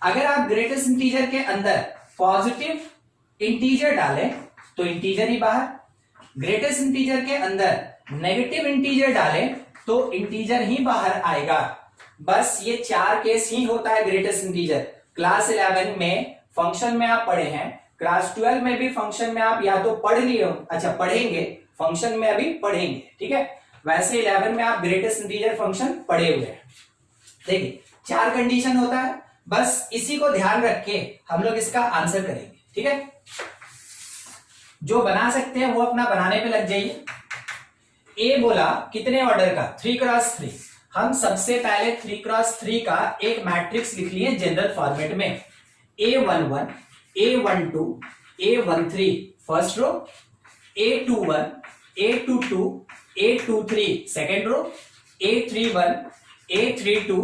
S1: अगर आप ग्रेटेस्ट इंटीजर के अंदर पॉजिटिव इंटीजर डालें तो इंटीजर ही बाहर, ग्रेटेस्ट इंटीजर के अंदर नेगेटिव इंटीजर डालें तो इंटीजर ही बाहर आएगा। बस ये 4 केस ही होता है ग्रेटेस्ट इंटीजर। क्लास 11 में फंक्शन में आप पढ़े हैं, क्लास 12 में भी फंक्शन में आप या तो पढ़ लिए हो, अच्छा पढ़ेंगे, फंक्शन में अभी पढ़ेंगे, ठीक है। वैसे 11 में आप ग्रेटेस्ट इंटीजर फंक्शन पढ़े हुए हैं। देखिए 4 कंडीशन होता है, बस इसी को ध्यान रख के हम लोग इसका आंसर करेंगे, ठीक है। जो बना सकते हैं वो अपना बनाने पे लग जाइए। ए बोला कितने ऑर्डर का 3 क्रॉस 3। हम सबसे पहले 3 क्रॉस 3 का एक मैट्रिक्स लिख लिए जनरल फॉर्मेट में, A11 A12 A13 first row, A21 A22 A23 second row, A31 A32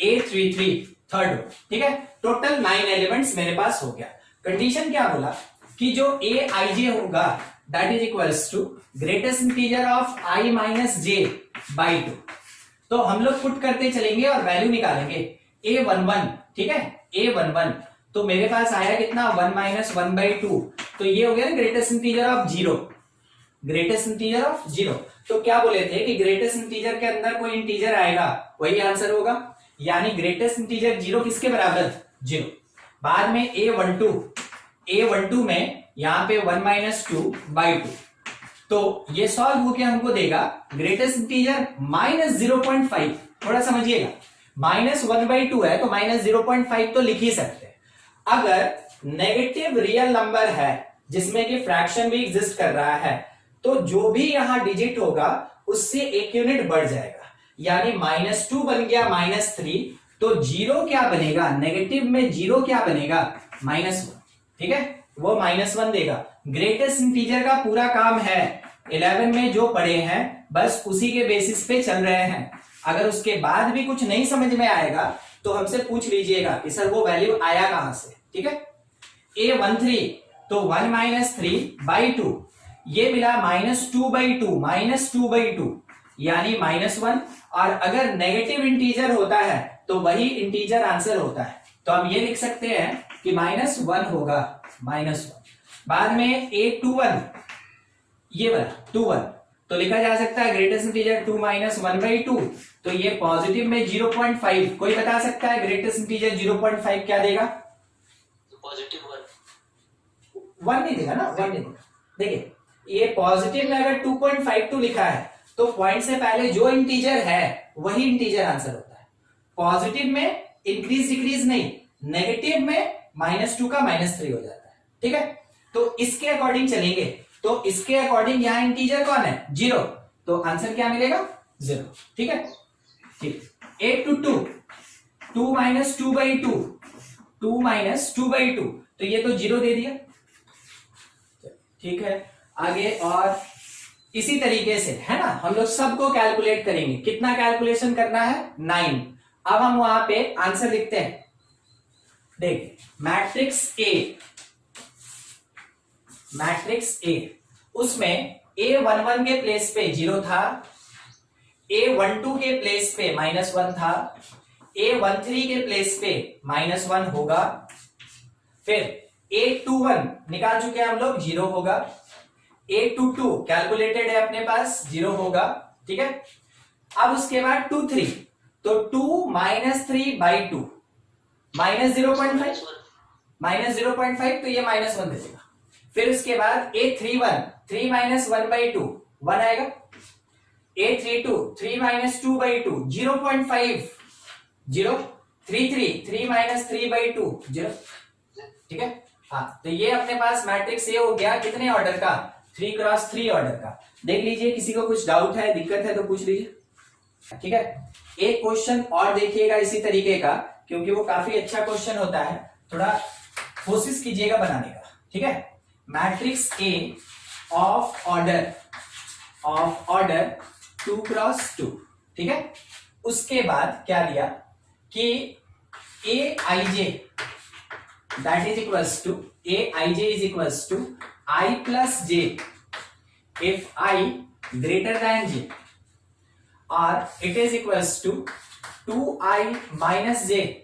S1: A33 third row, ठीक है। टोटल 9 एलिमेंट्स मेरे पास हो गया। कंडीशन क्या बोला कि जो ए आई जे होगा that is equals to greatest integer of I minus J by 2। तो हम लोग पुट करते चलेंगे और वैल्यू निकालेंगे। A11, ठीक है, A11 तो मेरे पास आया कितना 1 माइनस 1/2, तो ये हो गया ना greatest integer of 0। Greatest integer of zero. तो क्या बोले थे कि ग्रेटेस्ट इंटीजर के अंदर कोई इंटीजर आएगा वही आंसर होगा, यानी ग्रेटेस्ट इंटीजर जीरो किसके बराबर, जीरो। बाद में a12 में यहां पे 1 माइनस 2/2, तो ये सॉल्व होके हमको देगा ग्रेटेस्ट इंटीजर -0.5। थोड़ा समझिएगा, -1/2 है तो -0.5 तो लिख ही सकते हैं। अगर नेगेटिव रियल नंबर है जिसमें कि फ्रैक्शन भी एग्जिस्ट कर रहा है, तो जो भी यहां डिजिट होगा उससे एक यूनिट बढ़ जाएगा, यानी -2 बन गया -3, तो जीरो क्या बनेगा, नेगेटिव में जीरो क्या बनेगा, -1। ठीक है, वो -1 देगा। ग्रेटेस्ट इंटीजर का पूरा काम है 11 में जो पढ़े हैं बस उसी के बेसिस पे चल रहे हैं। अगर उसके बाद भी कुछ नहीं समझ में आएगा तो हमसे पूछ लीजिएगा कि सर वो वैल्यू आया कहां से। ठीक है, a13 तो 1 माइनस 3/2, ये मिला -2/2 यानी -1। और अगर नेगेटिव इंटीजर होता है तो वही इंटीजर आंसर होता है, तो हम ये लिख सकते हैं कि -1 होगा, -1। बाद में a21, ये वाला 21, तो लिखा जा सकता है ग्रेटेस्ट इंटीजर 2 माइनस 1/2, तो ये पॉजिटिव में 0.5। कोई बता सकता है ग्रेटेस्ट इंटीजर 0.5 क्या देगा,
S2: पॉजिटिव
S1: 1 नहीं देगा ना, 1 नहीं देगा। देखिए ये पॉजिटिव में अगर 2.52 लिखा है तो पॉइंट से पहले जो इंटीजर है वही इंटीजर आंसर होता है। पॉजिटिव में इंक्रीज डिक्रीज नहीं, नेगेटिव में -2 का -3 हो जाता है। ठीक है, तो इसके अकॉर्डिंग चलेंगे, तो इसके अकॉर्डिंग यहां इंटीजर कौन है, 0, तो आंसर क्या मिलेगा, 0। ठीक है, ठीक। 822, 2 माइनस 2/2, 2 माइनस 2/2, तो ये तो 0 दे दिया। ठीक है, आगे और इसी तरीके से है ना, हम लोग सबको कैलकुलेट करेंगे। कितना कैलकुलेशन करना है, 9। अब हम वहां पे आंसर लिखते हैं। देखिए मैट्रिक्स ए, उसमें a11 के प्लेस पे 0 था, a12 के प्लेस पे -1 था, a13 के प्लेस पे -1 होगा, फिर a21 निकाल चुके हैं हम लोग, 0 होगा, a22 कैलकुलेटेड है अपने पास, 0 होगा। ठीक है, अब उसके बाद 23, तो 2 माइनस 3/2 -0.5, -0.5, तो ये -1 दे देगा। फिर उसके बाद a31, 3 माइनस 1/2, 1 आएगा। a32, 3 minus 2/2, 0.5, 0। 33, 3 माइनस 3/2, 0। ठीक है, हाँ, तो ये अपने पास मैट्रिक्स ये हो गया कितने ऑर्डर का, 3x3 ऑर्डर का। देख लीजिए, किसी को कुछ डाउट है, दिक्कत है तो पूछ लीजिए। ठीक है, एक क्वेश्चन और देखिएगा इसी तरीके का, क्योंकि वो काफी अच्छा क्वेश्चन होता है, थोड़ा कोशिश कीजिएगा बनाने का। ठीक है, matrix A of order 2x2। ठीक है, उसके बाद क्या दिया कि aij that is equals to aij is equals to I plus j if I greater than j, or it is equals to 2I minus j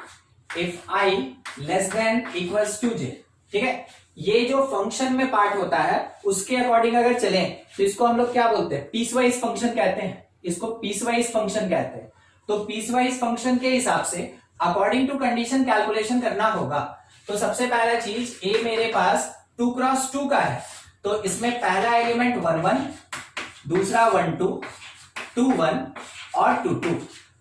S1: if I less than equals to j। ठीक है, ये जो function में part होता है उसके according अगर चलें तो इसको हम लोग क्या बोलते हैं, पीसवाइज फंक्शन कहते हैं, इसको पीसवाइज फंक्शन कहते हैं। तो पीसवाइज फंक्शन के हिसाब से अकॉर्डिंग टू कंडीशन कैलकुलेशन करना होगा। तो सबसे पहला चीज, ए मेरे पास 2x2 का है, तो इसमें पहला एलिमेंट 1 1, दूसरा 1 2, 2 1 और 2 2।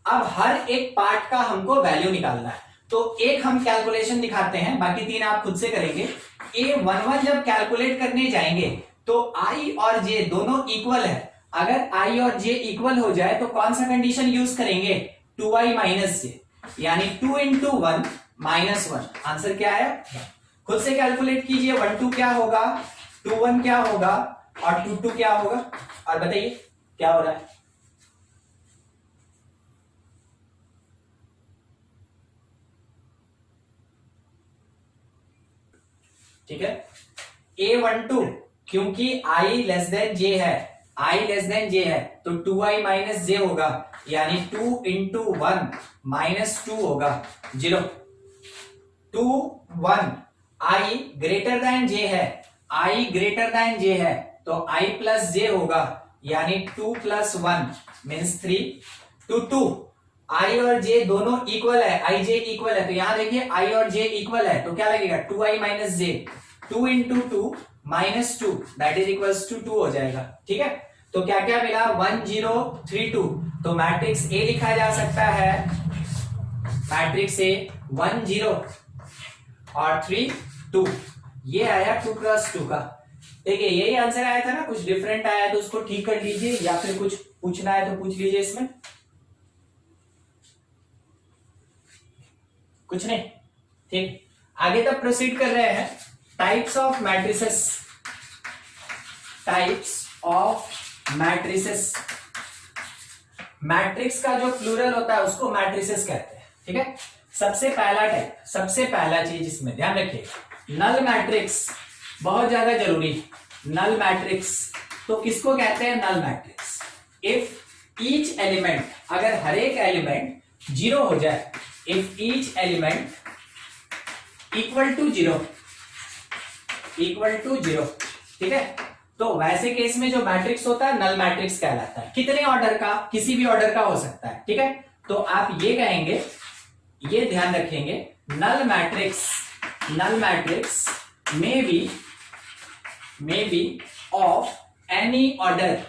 S1: अब हर एक पार्ट का हमको वैल्यू निकालना है, तो एक हम कैलकुलेशन दिखाते हैं, बाकी 3 आप खुद से करेंगे। a11 जब कैलकुलेट करने जाएंगे तो i और j दोनों इक्वल है। अगर i और j इक्वल हो जाए तो कौन सा कंडीशन यूज करेंगे, 2i माइनस j, यानी 2 इंटू 1 -1। आंसर क्या है, खुद से कैलकुलेट कीजिए। 1 2 क्या होगा, 2 1 क्या होगा और 2 2 क्या होगा, और बताइए क्या हो रहा है। ठीक है, a12 क्योंकि i लेस देन j है, i लेस देन j है, तो 2i माइनस j होगा, यानी 2 इंटू 1 -2 होगा, 0। 2 1 i ग्रेटर देन j है, i ग्रेटर देन j है, तो i प्लस जे होगा, यानी 2 प्लस 1 मीन्स 3 टू 2। i और j दोनों इक्वल है, i j इक्वल है, तो यहां देखिए i और j इक्वल है, तो क्या लगेगा 2i minus j, 2 into 2 minus 2 that is equals to 2 हो जाएगा। ठीक है, तो क्या क्या मिला 1 0 3 2, तो मैट्रिक्स ए लिखा जा सकता है, मैट्रिक्स ए 1 0 और 3 2, ये आया 2 क्रॉस 2 का। देखिए यही आंसर आया था ना, कुछ डिफरेंट आया तो उसको ठीक कर लीजिए, या फिर कुछ पूछना है तो पूछ लीजिए इसमें। कुछ नहीं, ठीक। आगे तक प्रोसीड कर रहे हैं। Types of matrices, types of matrices, matrix का जो प्लूरल होता है उसको मैट्रिसेस कहते हैं। ठीक है, सबसे पहला टाइप, सबसे पहला चीज इसमें ध्यान रखिए, नल मैट्रिक्स बहुत ज्यादा जरूरी। नल मैट्रिक्स तो किसको कहते हैं, null matrix if each element, अगर हर एक एलिमेंट जीरो हो जाए, if each element equal to zero, equal to zero. ठीक है, तो वैसे केस में जो मैट्रिक्स होता है नल मैट्रिक्स कहलाता है। कितने ऑर्डर का, किसी भी ऑर्डर का हो सकता है। ठीक है, तो आप ये कहेंगे, ये ध्यान रखेंगे, null matrix, null matrix may be of any order,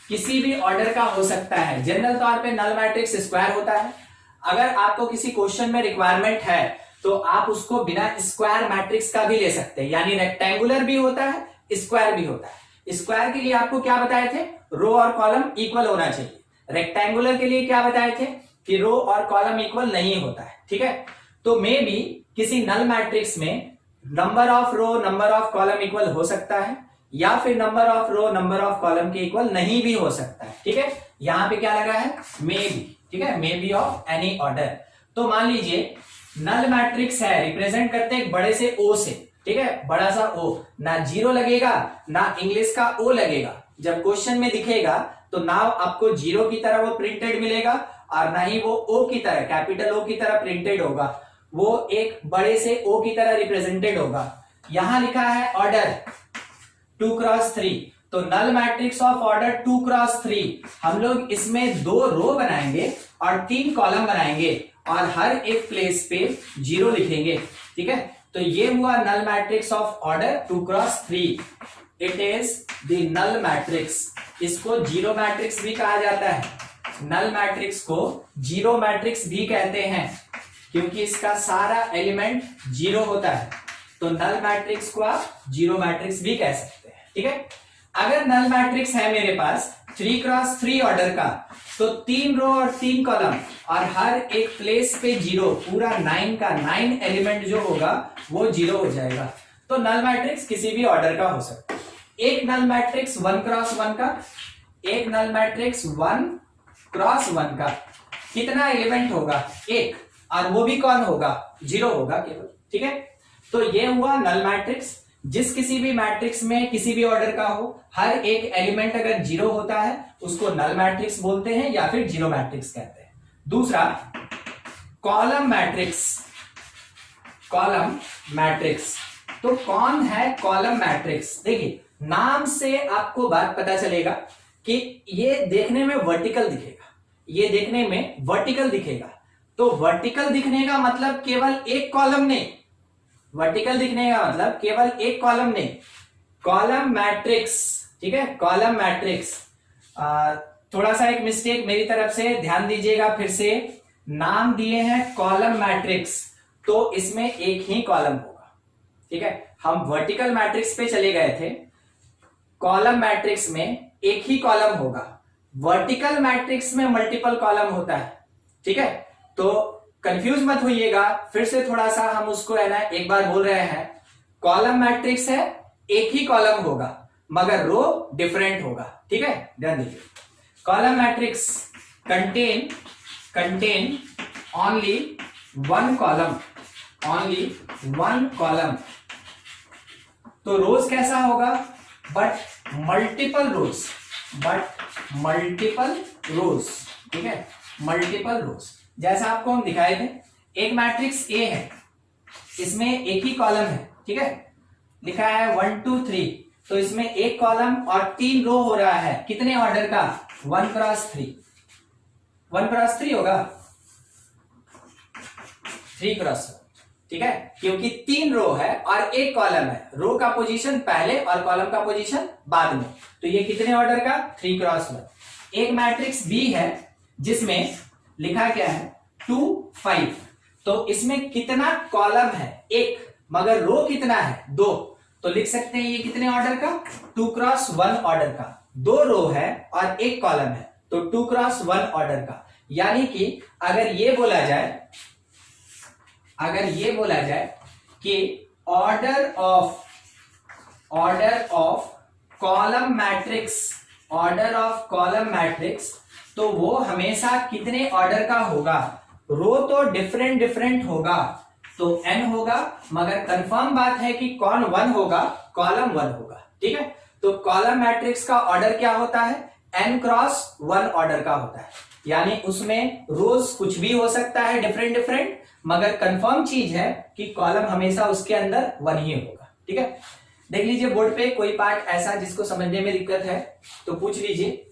S1: किसी भी ऑर्डर का हो सकता है। जनरल तौर पे नल मैट्रिक्स स्क्वायर होता है। अगर आपको किसी क्वेश्चन में रिक्वायरमेंट है तो आप उसको बिना स्क्वायर मैट्रिक्स का भी ले सकते हैं, यानी रेक्टेंगुलर भी होता है, स्क्वायर भी होता है। स्क्वायर के लिए आपको क्या बताए थे, रो और कॉलम इक्वल होना चाहिए। रेक्टेंगुलर के लिए क्या बताए थे कि रो और कॉलम इक्वल नहीं होता है। ठीक है, तो मे बी किसी नल मैट्रिक्स में number of row number of column equal हो सकता है, या फिर number of row number of column के इक्वल नहीं भी हो सकता है। ठीक है, यहां पे क्या लगा है, मे बी। ठीक है, मे बी ऑफ एनी ऑर्डर। तो मान लीजिए नल मैट्रिक्स है, रिप्रेजेंट करते हैं एक बड़े से ओ से। ठीक है, बड़ा सा ओ, ना जीरो लगेगा ना इंग्लिश का ओ लगेगा। जब क्वेश्चन में दिखेगा तो ना आपको जीरो की तरह वो प्रिंटेड मिलेगा और ना ही वो ओ की तरह, कैपिटल ओ की तरह प्रिंटेड होगा, वो एक बड़े से ओ की तरह रिप्रेजेंटेड होगा। यहां लिखा है ऑर्डर 2 क्रॉस 3, तो null matrix of order 2 cross 3, हम लोग इसमें 2 रो बनाएंगे और 3 कॉलम बनाएंगे और हर एक प्लेस पे जीरो लिखेंगे। ठीक है, तो ये हुआ null matrix of order 2 cross 3। It is the null matrix. इसको जीरो मैट्रिक्स भी कहा जाता है, नल मैट्रिक्स को जीरो मैट्रिक्स भी कहते हैं क्योंकि इसका सारा एलिमेंट जीरो होता है। तो नल मैट्रिक्स को आप जीरो मैट्रिक्स भी कह सकते हैं। ठीक है, अगर नल मैट्रिक्स है मेरे पास 3 क्रॉस 3 ऑर्डर का, तो 3 रो और 3 कॉलम और हर एक प्लेस पे जीरो, पूरा 9 का 9 एलिमेंट जो होगा वो जीरो हो जाएगा। तो नल मैट्रिक्स किसी भी ऑर्डर का हो सकता है। एक नल मैट्रिक्स 1 क्रॉस 1 का, एक नल मैट्रिक्स 1 क्रॉस 1 का कितना एलिमेंट होगा, एक, और वो भी कौन होगा, जीरो होगा केवल। ठीक है, तो ये हुआ नल मैट्रिक्स। जिस किसी भी मैट्रिक्स में किसी भी ऑर्डर का हो, हर एक एलिमेंट अगर जीरो होता है उसको नल मैट्रिक्स बोलते हैं या फिर जीरो मैट्रिक्स कहते हैं। दूसरा कॉलम मैट्रिक्स, कॉलम मैट्रिक्स। तो कौन है कॉलम मैट्रिक्स, देखिए नाम से आपको बात पता चलेगा कि ये देखने में वर्टिकल दिखेगा, ये देखने में वर्टिकल दिखेगा। तो वर्टिकल दिखने का मतलब केवल एक कॉलम नहीं, वर्टिकल दिखने का मतलब केवल एक कॉलम नहीं, कॉलम मैट्रिक्स। ठीक है, कॉलम मैट्रिक्स। थोड़ा सा एक मिस्टेक मेरी तरफ से, ध्यान दीजिएगा, फिर से नाम दिए हैं कॉलम मैट्रिक्स, तो इसमें एक ही कॉलम होगा। ठीक है, हम वर्टिकल मैट्रिक्स पे चले गए थे, कॉलम मैट्रिक्स में एक ही कॉलम होगा। वर्टिकल मैट्रिक्स में मल्टीपल कॉलम होता है। ठीक है, तो कंफ्यूज मत होइएगा, फिर से थोड़ा सा हम उसको है ना एक बार बोल रहे हैं। कॉलम मैट्रिक्स है, एक ही कॉलम होगा मगर रो डिफरेंट होगा। ठीक है, ध्यान दीजिए, column matrix contain only one column, only one column. तो रोज कैसा होगा, but multiple rows, but multiple rows. ठीक है, मल्टीपल रोज, जैसा आपको हम दिखाए थे। एक मैट्रिक्स ए है, इसमें एक ही कॉलम है। ठीक है, लिखा है 1 2 3, तो इसमें एक कॉलम और 3 रो हो रहा है, कितने ऑर्डर का? 1 क्रॉस 3, 1 क्रॉस 3 होगा, 3 क्रॉस, ठीक है, क्योंकि 3 रो है और एक कॉलम है, रो का पोजीशन पहले और कॉलम का पोजीशन बाद में, तो ये कितने ऑर्डर का? 3 क्रॉस 1। एक मैट्रिक्स बी है जिसमें लिखा क्या है? 2 5, तो इसमें कितना कॉलम है? एक, मगर रो कितना है? 2, तो लिख सकते हैं ये कितने ऑर्डर का? 2 क्रॉस 1 ऑर्डर का। 2 रो है और एक कॉलम है, तो 2 क्रॉस 1 ऑर्डर का। यानी कि अगर ये बोला जाए कि ऑर्डर ऑफ कॉलम मैट्रिक्स, तो वो हमेशा कितने ऑर्डर का होगा? रो तो डिफरेंट होगा, तो n होगा, मगर कंफर्म बात है कि कौन 1 होगा? कॉलम 1 होगा, ठीक है। तो कॉलम मैट्रिक्स का ऑर्डर क्या होता है? n क्रॉस 1 ऑर्डर का होता है, यानी उसमें रोज कुछ भी हो सकता है डिफरेंट, मगर कंफर्म चीज है कि कॉलम हमेशा उसके अंदर 1 ही होगा, ठीक है। देख लीजिए बोर्ड पे कोई पार्ट ऐसा जिसको समझने में दिक्कत है तो पूछ लीजिए।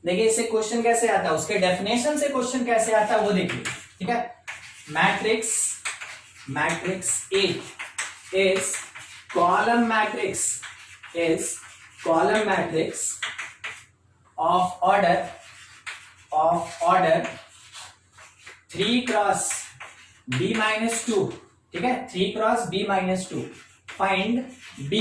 S1: देखिए इससे क्वेश्चन कैसे आता है, उसके डेफिनेशन से क्वेश्चन कैसे आता है वो देखिए, ठीक है। Matrix A is column matrix of order 3 cross B minus 2, ठीक है, 3 cross B minus 2। Find B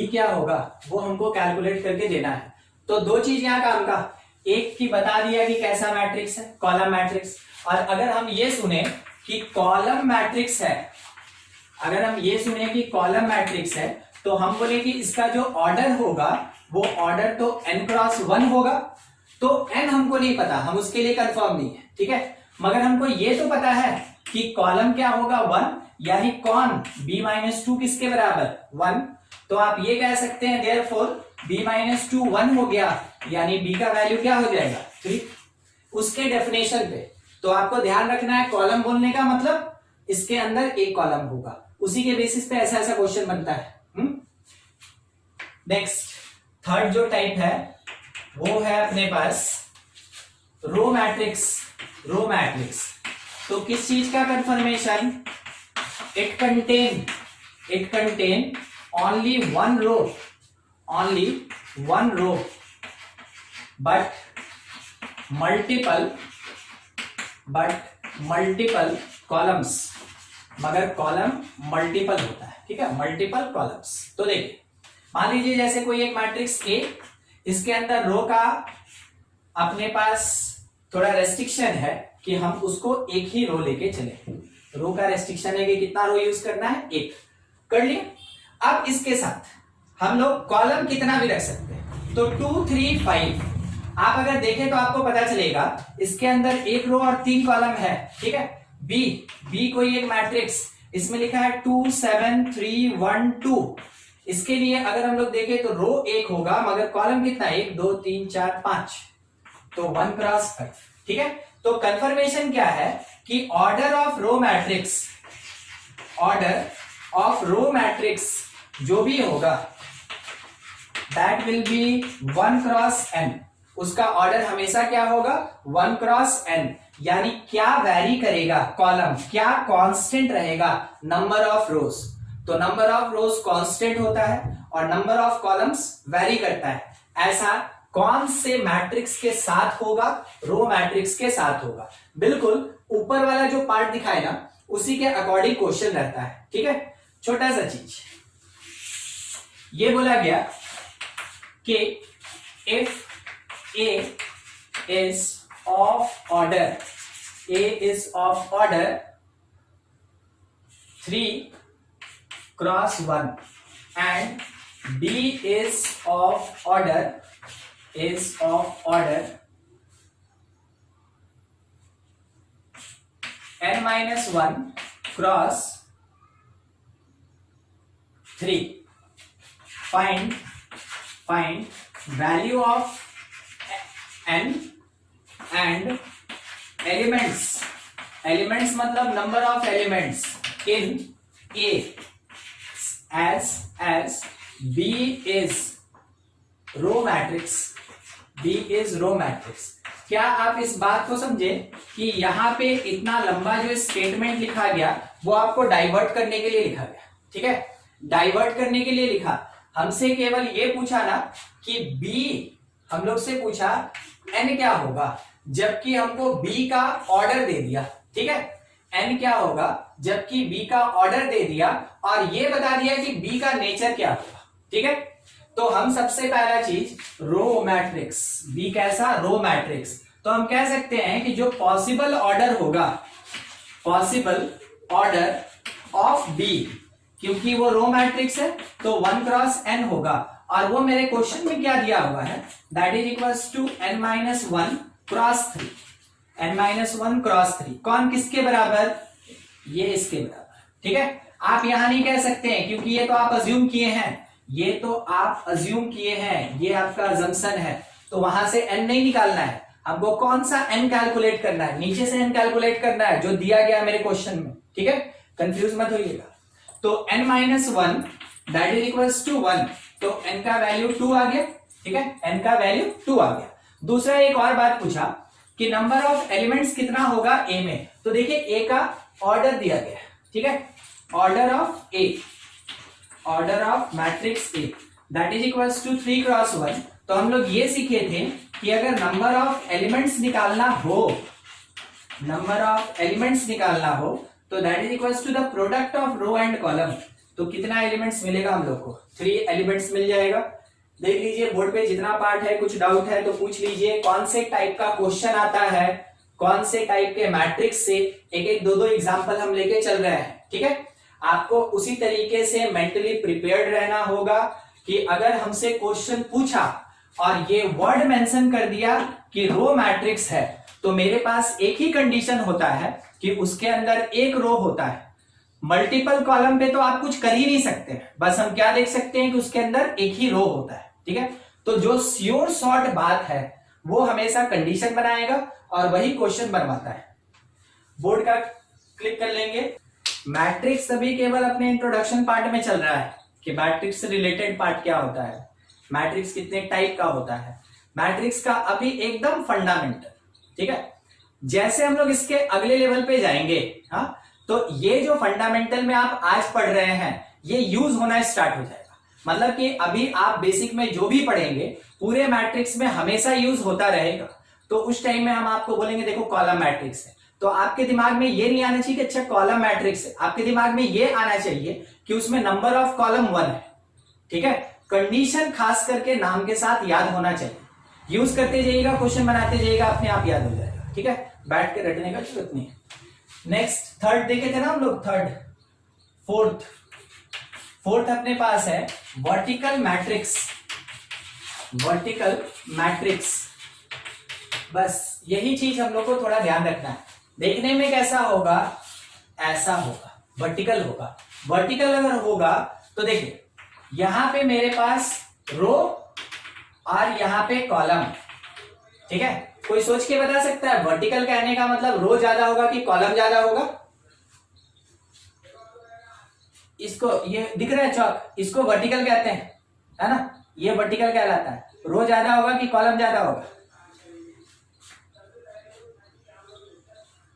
S1: क्या होगा वो हमको कैलकुलेट करके देना है। तो दो चीज यहाँ काम का, एक की बता दिया कि कैसा मैट्रिक्स है, कॉलम मैट्रिक्स, और अगर हम ये सुने कि कॉलम मैट्रिक्स है, तो हम बोले कि इसका जो ऑर्डर होगा वो ऑर्डर तो n क्रॉस 1 होगा, तो n हमको नहीं पता, हम उसके लिए कंफर्म नहीं है, ठीक है, मगर हमको ये तो पता है कि कॉलम क्या होगा? 1, यानी कौन? b माइनस 2 किसके बराबर? 1, तो आप ये कह सकते हैं देयरफॉर b माइनस 2 1 हो गया, यानी b का वैल्यू क्या हो जाएगा? 3। उसके डेफिनेशन पे तो आपको ध्यान रखना है, कॉलम बोलने का मतलब इसके अंदर एक कॉलम होगा, उसी के बेसिस पे ऐसा क्वेश्चन बनता है। नेक्स्ट थर्ड जो टाइप है वो है अपने पास रो मैट्रिक्स। तो किस चीज का confirmation? It contain only one row but multiple columns, मगर कॉलम मल्टीपल होता है, ठीक है, मल्टीपल कॉलम्स। तो देखिए मान लीजिए जैसे कोई एक मैट्रिक्स A, इसके अंदर रो का अपने पास थोड़ा रेस्ट्रिक्शन है कि हम उसको एक ही रो लेके चले। रो का रेस्ट्रिक्शन है कि कितना रो यूज करना है? एक। कर लिया। अब इसके साथ हम लोग कॉलम कितना भी रख सकते हैं, तो 2 3 5। आप अगर देखें तो आपको पता चलेगा इसके अंदर एक रो और 3 कॉलम है, ठीक है। बी कोई एक मैट्रिक्स, इसमें लिखा है 2 7 3 1 2। इसके लिए अगर हम लोग देखें तो रो एक होगा, मगर कॉलम कितना? 1 2 3 4 5, तो 1 क्रॉस 5, ठीक है। तो कंफर्मेशन क्या है कि ऑर्डर ऑफ रो मैट्रिक्स जो भी होगा that will be 1 cross n। उसका ऑर्डर हमेशा क्या होगा? 1 क्रॉस n। यानी क्या वैरी करेगा? कॉलम क्या कांस्टेंट रहेगा? नंबर ऑफ रोज। तो नंबर ऑफ रोज कांस्टेंट होता है और नंबर ऑफ कॉलम्स वैरी करता है। ऐसा कौन से मैट्रिक्स के साथ होगा? रो मैट्रिक्स के साथ होगा। बिल्कुल ऊपर वाला जो पार्ट दिखाए ना उसी के अकॉर्डिंग क्वेश्चन रहता है, ठीक है। छोटा सा चीज ये बोला गया कि if A is of order 3 cross 1 and B is of order n minus 1 cross 3. Find value of n and elements मतलब number of elements in A as B is row matrix, B is row matrix. क्या आप इस बात को समझे कि यहां पे इतना लंबा जो स्टेटमेंट लिखा गया वो आपको डाइवर्ट करने के लिए लिखा गया, ठीक है, डाइवर्ट करने के लिए लिखा। हमसे केवल ये पूछा ना कि B, हम लोग से पूछा N क्या होगा, जबकि हमको B का ऑर्डर दे दिया, ठीक है, N क्या होगा जबकि B का ऑर्डर दे दिया और ये बता दिया कि B का नेचर क्या होगा, ठीक है। तो हम सबसे पहला चीज रो मैट्रिक्स, B कैसा, रो मैट्रिक्स। तो हम कह सकते हैं कि जो पॉसिबल ऑर्डर होगा, पॉसिबल ऑर्डर ऑफ B, क्योंकि वो रो मैट्रिक्स है तो 1 क्रॉस n होगा और वो मेरे क्वेश्चन में क्या दिया हुआ है, that is equals to n-1 cross 3, n-1 cross 3। कौन किसके बराबर, ये इसके बराबर, ठीक है। आप यहां नहीं कह सकते हैं क्योंकि ये तो आप अज्यूम किए हैं, ये तो आप अज्यूम किए हैं, ये आपका अजम्पशन है, तो वहां से n नहीं निकालना है, हमको कौन सा n कैलकुलेट करना है, नीचे से n कैलकुलेट करना है जो दिया गया मेरे क्वेश्चन में, ठीक है, कंफ्यूज मत होइएगा। तो n-1 that is equals to 1, तो n का वैल्यू 2 आ गया, ठीक है, n का वैल्यू 2 आ गया। दूसरा एक और बात पूछा कि नंबर ऑफ एलिमेंट्स कितना होगा A में, तो देखिए A का ऑर्डर दिया गया, ठीक है, order of A, order of matrix A that is equals to 3 cross 1। तो हम लोग ये सीखे थे कि अगर नंबर ऑफ एलिमेंट्स निकालना हो, नंबर ऑफ एलिमेंट्स निकालना हो तो that is equals to the product of row and column. तो कितना एलिमेंट्स मिलेगा हम लोग को, 3 एलिमेंट्स मिल जाएगा। देख लीजिए बोर्ड पे जितना पार्ट है, कुछ डाउट है तो पूछ लीजिए, कौन से टाइप का क्वेश्चन आता है, कौन से टाइप के मैट्रिक्स से, एक एक दो एग्जांपल हम लेके चल रहे हैं, ठीक है। आपको उसी तरीके से मेंटली प्रिपेयर्ड रहना होगा कि अगर हमसे क्वेश्चन पूछा और ये वर्ड मेंशन कर दिया कि रो मैट्रिक्स है, तो मेरे पास एक ही कंडीशन होता है कि उसके अंदर एक रो होता है। मल्टीपल कॉलम पे तो आप कुछ कर ही नहीं सकते, बस हम क्या देख सकते हैं कि उसके अंदर एक ही रो होता है, ठीक है। तो जो श्योर शॉर्ट बात है वो हमेशा कंडीशन बनाएगा और वही क्वेश्चन बनवाता है। बोर्ड का क्लिक कर लेंगे। मैट्रिक्स अभी केवल अपने इंट्रोडक्शन पार्ट में चल रहा है कि मैट्रिक्स से रिलेटेड पार्ट क्या होता है, मैट्रिक्स कितने टाइप का होता है, मैट्रिक्स का अभी एकदम फंडामेंटल, ठीक है। जैसे हम लोग इसके अगले लेवल पे जाएंगे, हाँ, तो ये जो फंडामेंटल में आप आज पढ़ रहे हैं ये यूज होना स्टार्ट हो जाएगा। मतलब कि अभी आप बेसिक में जो भी पढ़ेंगे पूरे मैट्रिक्स में हमेशा यूज होता रहेगा। तो उस टाइम में हम आपको बोलेंगे देखो कॉलम मैट्रिक्स है, तो आपके दिमाग में ये नहीं आना चाहिए कि अच्छा कॉलम मैट्रिक्स है, आपके दिमाग में ये आना चाहिए कि उसमें नंबर ऑफ कॉलम 1 है, ठीक है। कंडीशन खास करके नाम के साथ याद होना चाहिए, यूज करते जाइएगा, क्वेश्चन बनाते जाइएगा, अपने आप याद हो जाएगा, ठीक है, बैठ के रटने का जरूरत नहीं है। नेक्स्ट थर्ड देखे थे ना हम लोग, थर्ड, फोर्थ अपने पास है वर्टिकल मैट्रिक्स, वर्टिकल मैट्रिक्स। बस यही चीज हम लोग को थोड़ा ध्यान रखना है। देखने में कैसा होगा, ऐसा होगा, वर्टिकल होगा। वर्टिकल अगर होगा तो देखिए यहां पे मेरे पास रो और यहां पे कॉलम, ठीक है। कोई सोच के बता सकता है वर्टिकल कहने का मतलब रो ज्यादा होगा कि कॉलम ज्यादा होगा? इसको ये दिख रहा है चौक, इसको वर्टिकल कहते हैं, है ना, ये वर्टिकल कहलाता है। रो ज्यादा होगा कि कॉलम ज्यादा होगा?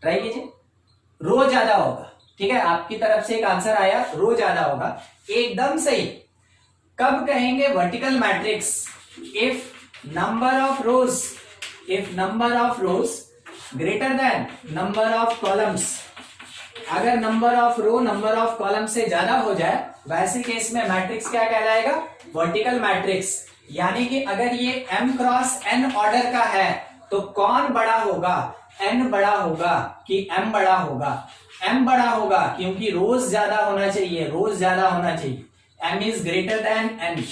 S1: ट्राई कीजिए, रो ज्यादा होगा, ठीक है। आपकी तरफ से एक आंसर आया, रो ज्यादा होगा, एकदम सही। कब कहेंगे vertical matrix? If number of rows, if number of rows greater than number of columns. अगर number of row number of column से ज्यादा हो जाए वैसे केस में मैट्रिक्स क्या कहलाएगा? Vertical matrix. यानी कि अगर ये m क्रॉस n ऑर्डर का है तो कौन बड़ा होगा? n बड़ा होगा कि m बड़ा होगा? m बड़ा होगा क्योंकि रोज ज्यादा होना चाहिए, रोज ज्यादा होना चाहिए, m is greater than n।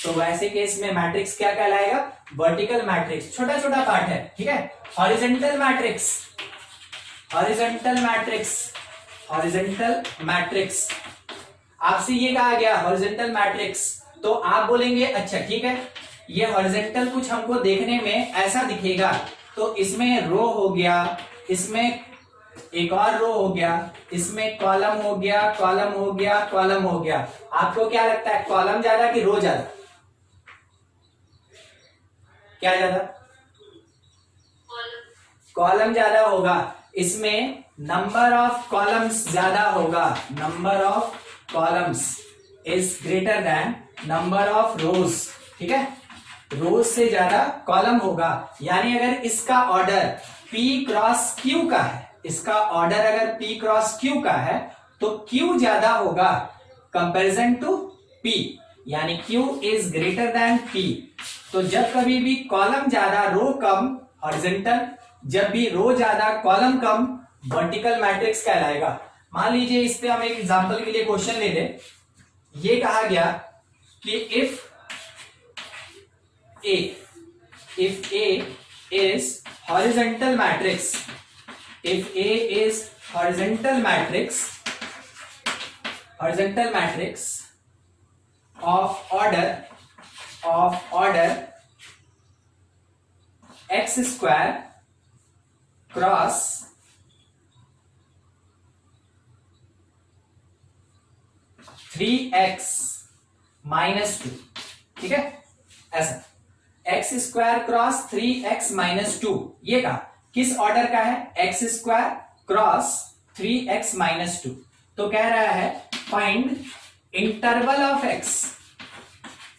S1: तो वैसे केस में मैट्रिक्स क्या कहलाएगा? Vertical matrix. छोटा छोटा पार्ट है, ठीक है। Horizontal matrix, horizontal matrix, horizontal matrix. आपसे ये कहा गया हॉरिजॉन्टल मैट्रिक्स, तो आप बोलेंगे अच्छा ठीक है, ये हॉरिजॉन्टल कुछ हमको देखने में ऐसा दिखेगा, तो इसमें रो हो गया, इसमें एक और रो हो गया, इसमें कॉलम हो गया, कॉलम हो गया, कॉलम हो गया। आपको क्या लगता है, कॉलम ज्यादा कि रो ज्यादा? क्या ज्यादा? कॉलम ज्यादा होगा। इसमें नंबर ऑफ कॉलम्स ज्यादा होगा, number of columns is greater than number of रोज। ठीक है, रोज से ज्यादा कॉलम होगा। यानी अगर इसका ऑर्डर P क्रॉस Q का है, इसका ऑर्डर अगर P क्रॉस Q का है तो Q ज्यादा होगा कंपैरिजन टू P, यानी Q is greater than P। तो जब कभी भी कॉलम ज्यादा रो कम हॉरिजॉन्टल, जब भी रो ज्यादा कॉलम कम वर्टिकल मैट्रिक्स कहलाएगा। मान लीजिए इस पे हम एक एग्जांपल के लिए क्वेश्चन ले लें। ये कहा गया कि if A is horizontal matrix, if A is horizontal matrix of order x square cross 3x minus 2, ठीक है, ऐसा x square cross 3x minus 2, ये कहा किस ऑर्डर का है, x square cross 3x minus 2। तो कह रहा है find interval of x,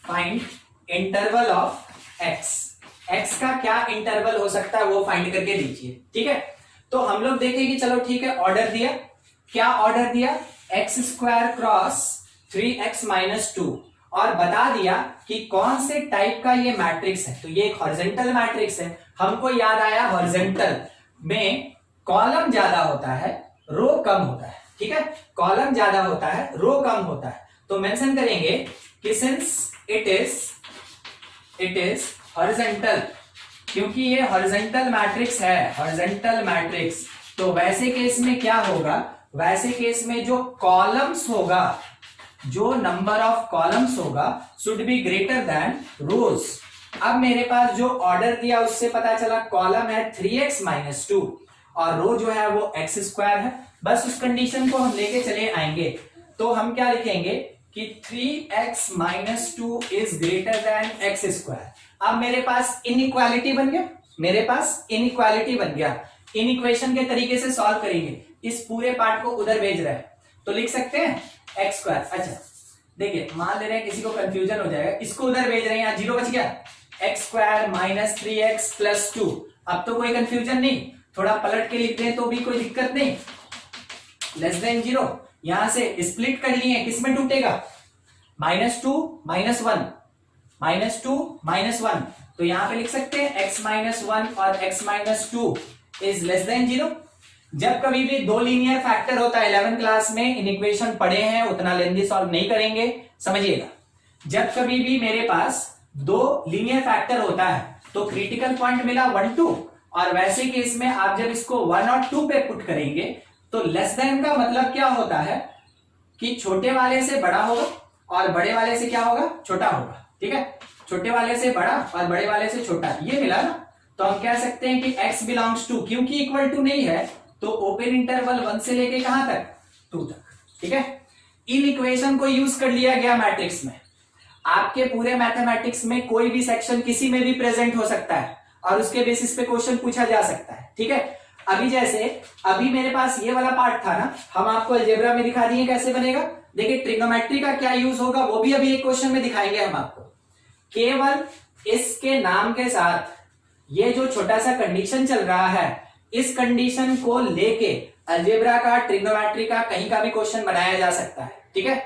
S1: find interval of x, x का क्या इंटरवल हो सकता है वो फाइंड करके दीजिए। ठीक है, तो हम लोग देखें कि चलो ठीक है, ऑर्डर दिया, क्या ऑर्डर दिया, x square cross 3x minus 2, और बता दिया कि कौन से टाइप का ये मैट्रिक्स है। तो ये एक हॉरिजॉन्टल मैट्रिक्स है। हमको याद आया हॉरिजॉन्टल में कॉलम ज्यादा होता है, रो कम होता है। ठीक है, कॉलम ज्यादा होता है, रो कम होता है। तो मेंशन करेंगे कि सिंस इट इज हॉरिजॉन्टल, क्योंकि ये हॉरिजॉन्टल मैट्रिक्स है, हॉरिजॉन्टल मैट्रिक्स, तो वैसे केस में क्या होगा, वैसे केस में जो कॉलम्स होगा, जो नंबर ऑफ कॉलम्स होगा should be greater than rows. अब मेरे पास जो ऑर्डर दिया उससे पता चला कॉलम है 3x माइनस 2 और रो जो है वो x स्क्वायर है। बस उस कंडीशन को हम लेके चले आएंगे। तो हम क्या लिखेंगे कि 3x minus 2 is greater than x square. अब मेरे पास इनइक्वालिटी बन गया, मेरे पास इनइक्वालिटी बन गया। इन इक्वेशन के तरीके से सॉल्व करेंगे, इस पूरे पार्ट को उधर भेज रहे हैं तो लिख सकते हैं एक्स स्क्वायर। अच्छा देखिए, मान ले रहे हैं किसी को कंफ्यूजन हो जाएगा, इसको उधर भेज रहे हैं, यहाँ जीरो बच गया, x square minus 3x plus 2। अब तो कोई कंफ्यूजन नहीं, थोड़ा पलट के लिख दें तो भी कोई दिक्कत नहीं, लेस देन जीरो। यहां से स्प्लिट कर लिए, किसमें टूटेगा, -2 -1, -2 -1। तो यहां पे लिख सकते हैं x -1 और x -2 is less than zero. जब कभी भी दो लीनियर फैक्टर होता है, 11th क्लास में इन इक्वेशन पढ़े हैं, उतना लेंथी सॉल्व नहीं करेंगे, समझिएगा। जब कभी भी मेरे पास दो लीनियर फैक्टर होता है तो क्रिटिकल पॉइंट मिला 1 2, और वैसे केस में आप जब इसको 1 और 2 पे पुट करेंगे तो लेस देन का मतलब क्या होता है कि छोटे वाले से बड़ा होगा और बड़े वाले से क्या होगा, छोटा होगा। ठीक है, छोटे वाले से बड़ा और बड़े वाले से छोटा, ये मिला ना। तो हम कह सकते हैं कि x बिलोंग्स टू, क्योंकि इक्वल टू नहीं है तो ओपन इंटरवल 1 से लेके कहां तक, 2 तक। ठीक है, इन इक्वेशन को यूज कर लिया गया मैट्रिक्स में। आपके पूरे मैथमेटिक्स में कोई भी सेक्शन किसी में भी प्रेजेंट हो सकता है और उसके बेसिस पे क्वेश्चन पूछा जा सकता है। ठीक है, अभी जैसे अभी मेरे पास ये वाला पार्ट था ना, हम आपको अलजेब्रा में दिखा दिए कैसे बनेगा। देखिए ट्रिग्नोमेट्री का क्या यूज होगा वो भी अभी एक क्वेश्चन में दिखाएंगे हम आपको। केवल इसके नाम के साथ ये जो छोटा सा कंडीशन चल रहा है, इस कंडीशन को लेके अलजेब्रा का, ट्रिग्नोमेट्री का कहीं का भी क्वेश्चन बनाया जा सकता है। ठीक है,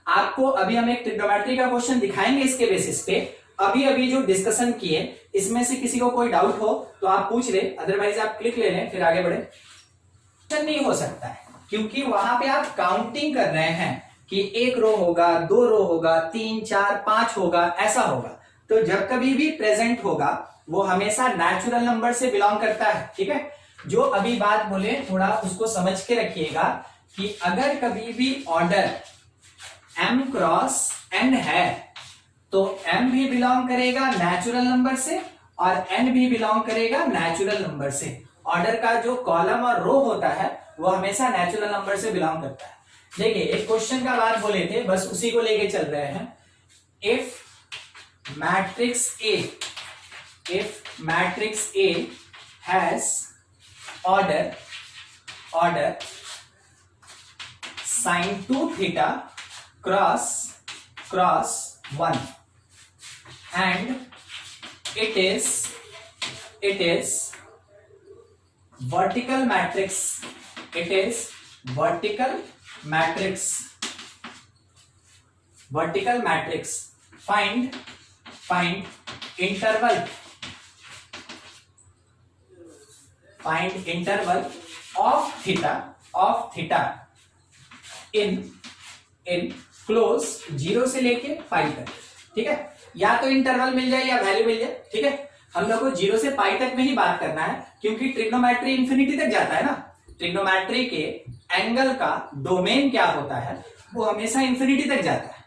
S1: आपको अभी हम एक ट्रिग्नोमेट्री का क्वेश्चन दिखाएंगे इसके बेसिस पे। अभी जो डिस्कशन किए इसमें से किसी को कोई डाउट हो तो आप पूछ ले, अदरवाइज आप क्लिक ले लें फिर आगे बढ़े। नहीं हो सकता है क्योंकि वहां पे आप काउंटिंग कर रहे हैं कि 1 रो होगा, 2 रो होगा, 3 4 5 होगा, ऐसा होगा। तो जब कभी भी प्रेजेंट होगा वो हमेशा नेचुरल नंबर से बिलोंग करता है। ठीक है, जो अभी बात बोले थोड़ा उसको समझ के रखिएगा कि अगर कभी भी ऑर्डर m क्रॉस n है तो m भी बिलोंग करेगा नेचुरल नंबर से और n भी बिलोंग करेगा नेचुरल नंबर से। ऑर्डर का जो कॉलम और रो होता है वो हमेशा नेचुरल नंबर से बिलोंग करता है। देखिए एक क्वेश्चन का बात बोले थे, बस उसी को लेके चल रहे हैं। If matrix A has order sin 2 theta cross 1 and it is vertical matrix, find interval of theta in close 0 से लेके पाई तक। ठीक है, या तो इंटरवल मिल जाए या वैल्यू मिल जाए। ठीक है, हम लोग को 0 से पाई तक में ही बात करना है, क्योंकि ट्रिग्नोमेट्री इंफिनिटी तक जाता है ना। ट्रिग्नोमेट्री के एंगल का डोमेन क्या होता है, वो हमेशा इंफिनिटी तक जाता है।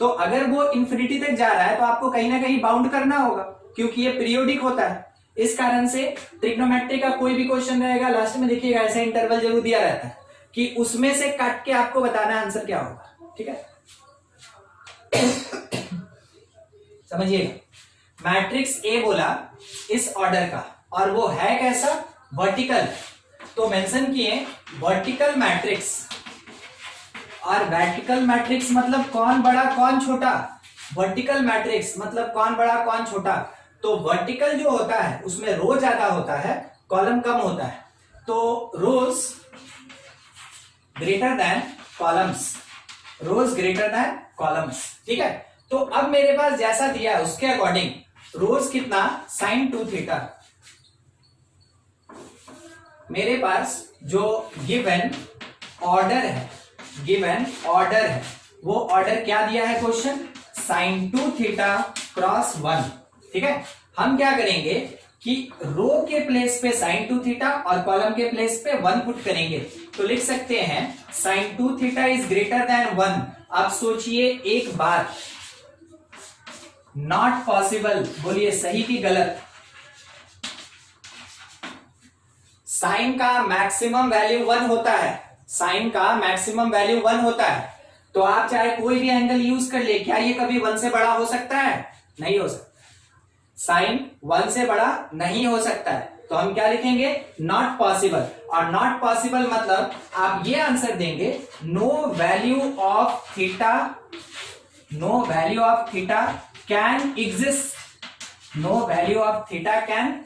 S1: तो अगर वो इंफिनिटी तक जा रहा है तो आपको कहीं ना कहीं बाउंड करना होगा, क्योंकि ये पीरियोडिक होता है। इस कारण से ट्रिग्नोमेट्री का कोई भी क्वेश्चन रहेगा, लास्ट में देखिएगा ऐसा इंटरवल जरूर दिया रहता है कि उसमें से काट के आपको बताना है आंसर क्या होगा। ठीक है, समझिएगा। मैट्रिक्स ए बोला इस ऑर्डर का, और वो है कैसा, वर्टिकल। तो मेंशन किए वर्टिकल मैट्रिक्स, और वर्टिकल मैट्रिक्स मतलब कौन बड़ा कौन छोटा। वर्टिकल मैट्रिक्स मतलब कौन बड़ा कौन छोटा। तो वर्टिकल जो होता है उसमें रो ज्यादा होता है, कॉलम कम होता है। तो रोज ग्रेटर देन कॉलम्स, ठीक है। तो अब मेरे पास जैसा दिया है उसके अकॉर्डिंग रोज कितना, sin 2 थीटा। मेरे पास जो गिवन ऑर्डर है वो ऑर्डर क्या दिया है क्वेश्चन, sin 2 थीटा क्रॉस 1। ठीक है, हम क्या करेंगे कि रो के प्लेस पे sin 2 थीटा और कॉलम के प्लेस पे 1 पुट करेंगे। तो लिख सकते हैं sin 2 theta is greater than 1। अब सोचिए एक बात, नॉट पॉसिबल, बोलिए सही की गलत। साइन का मैक्सिमम वैल्यू 1 होता है। तो आप चाहे कोई भी एंगल यूज कर ले, क्या ये कभी 1 से बड़ा हो सकता है, नहीं हो सकता। साइन 1 से बड़ा नहीं हो सकता है। तो हम क्या लिखेंगे, नॉट पॉसिबल। और नॉट पॉसिबल मतलब आप ये आंसर देंगे, no value of theta can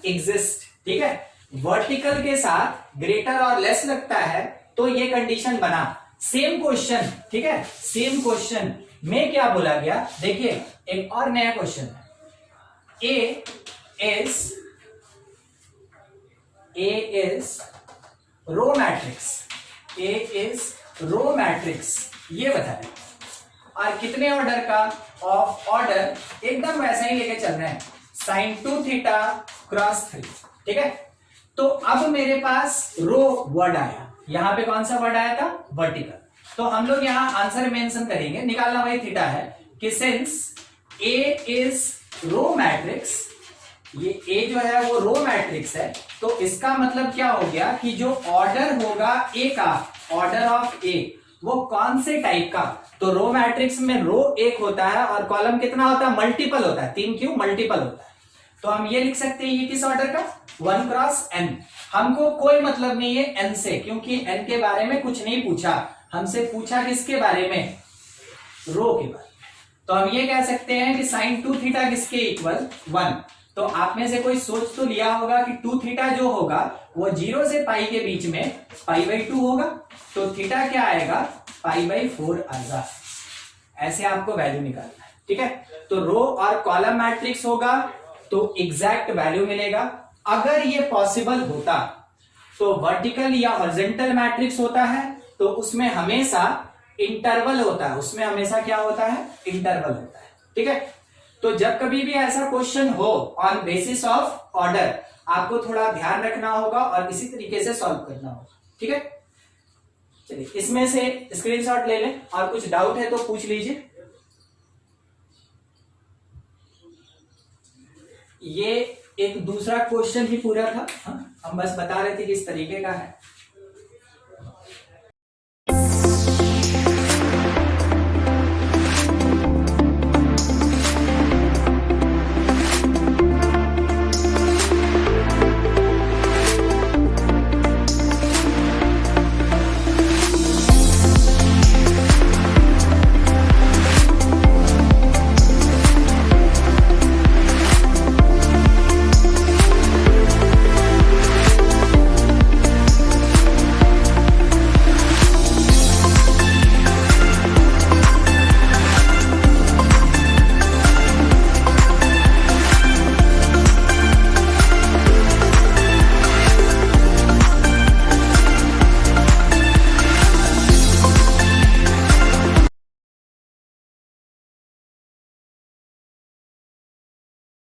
S1: exist. ठीक है, वर्टिकल के साथ ग्रेटर और लेस लगता है तो ये कंडीशन बना। सेम क्वेश्चन, ठीक है, सेम क्वेश्चन में क्या बोला गया, देखिए एक और नया क्वेश्चन है। A is रो मैट्रिक्स, ये बताया। और कितने ऑर्डर का, ऑफ ऑर्डर एकदम वैसा ही लेके चल रहे हैं, sin 2 थीटा क्रॉस 3। ठीक है, तो अब मेरे पास रो वर्ड आया, यहां पे कौन सा वर्ड आया था, वर्टिकल। तो हम लोग यहां आंसर मेंशन करेंगे, निकालना वही थीटा है कि सिंस A इज रो मैट्रिक्स, ये A जो है वो रो मैट्रिक्स है, तो इसका मतलब क्या हो गया कि जो ऑर्डर होगा A का, ऑर्डर ऑफ A, वो कौन से टाइप का। तो रो मैट्रिक्स में रो एक होता है और कॉलम कितना होता है, मल्टीपल होता है, 3 क्यों मल्टीपल होता है। तो हम ये लिख सकते हैं, ये किस ऑर्डर का, 1 क्रॉस n। हमको कोई मतलब नहीं है n से, क्योंकि n के बारे में कुछ नहीं पूछा, हमसे पूछा किसके बारे में, रो के बारे में। तो हम ये कह सकते हैं कि sin 2 थीटा किसके इक्वल, 1। तो आप में से कोई सोच तो लिया होगा कि 2 थीटा जो होगा वो 0 से पाई के बीच में π/2 होगा, तो थीटा क्या आएगा, π/4 आएगा। ऐसे आपको वैल्यू निकालना है। ठीक है, तो रो और कॉलम मैट्रिक्स होगा तो एग्जैक्ट वैल्यू मिलेगा। अगर ये पॉसिबल होता तो वर्टिकल या हॉरिजॉन्टल मैट्रिक्स होता है तो उसमें हमेशा इंटरवल होता है, उसमें हमेशा क्या होता है, इंटरवल होता है। ठीक है, तो जब कभी भी ऐसा क्वेश्चन हो ऑन बेसिस ऑफ ऑर्डर, आपको थोड़ा ध्यान रखना होगा और इसी तरीके से सॉल्व करना होगा। ठीक है, चलिए इसमें से स्क्रीनशॉट ले लें, और कुछ डाउट है तो पूछ लीजिए। ये एक दूसरा क्वेश्चन भी पूरा था, हाँ? हम बस बता रहे थे कि इस तरीके का है।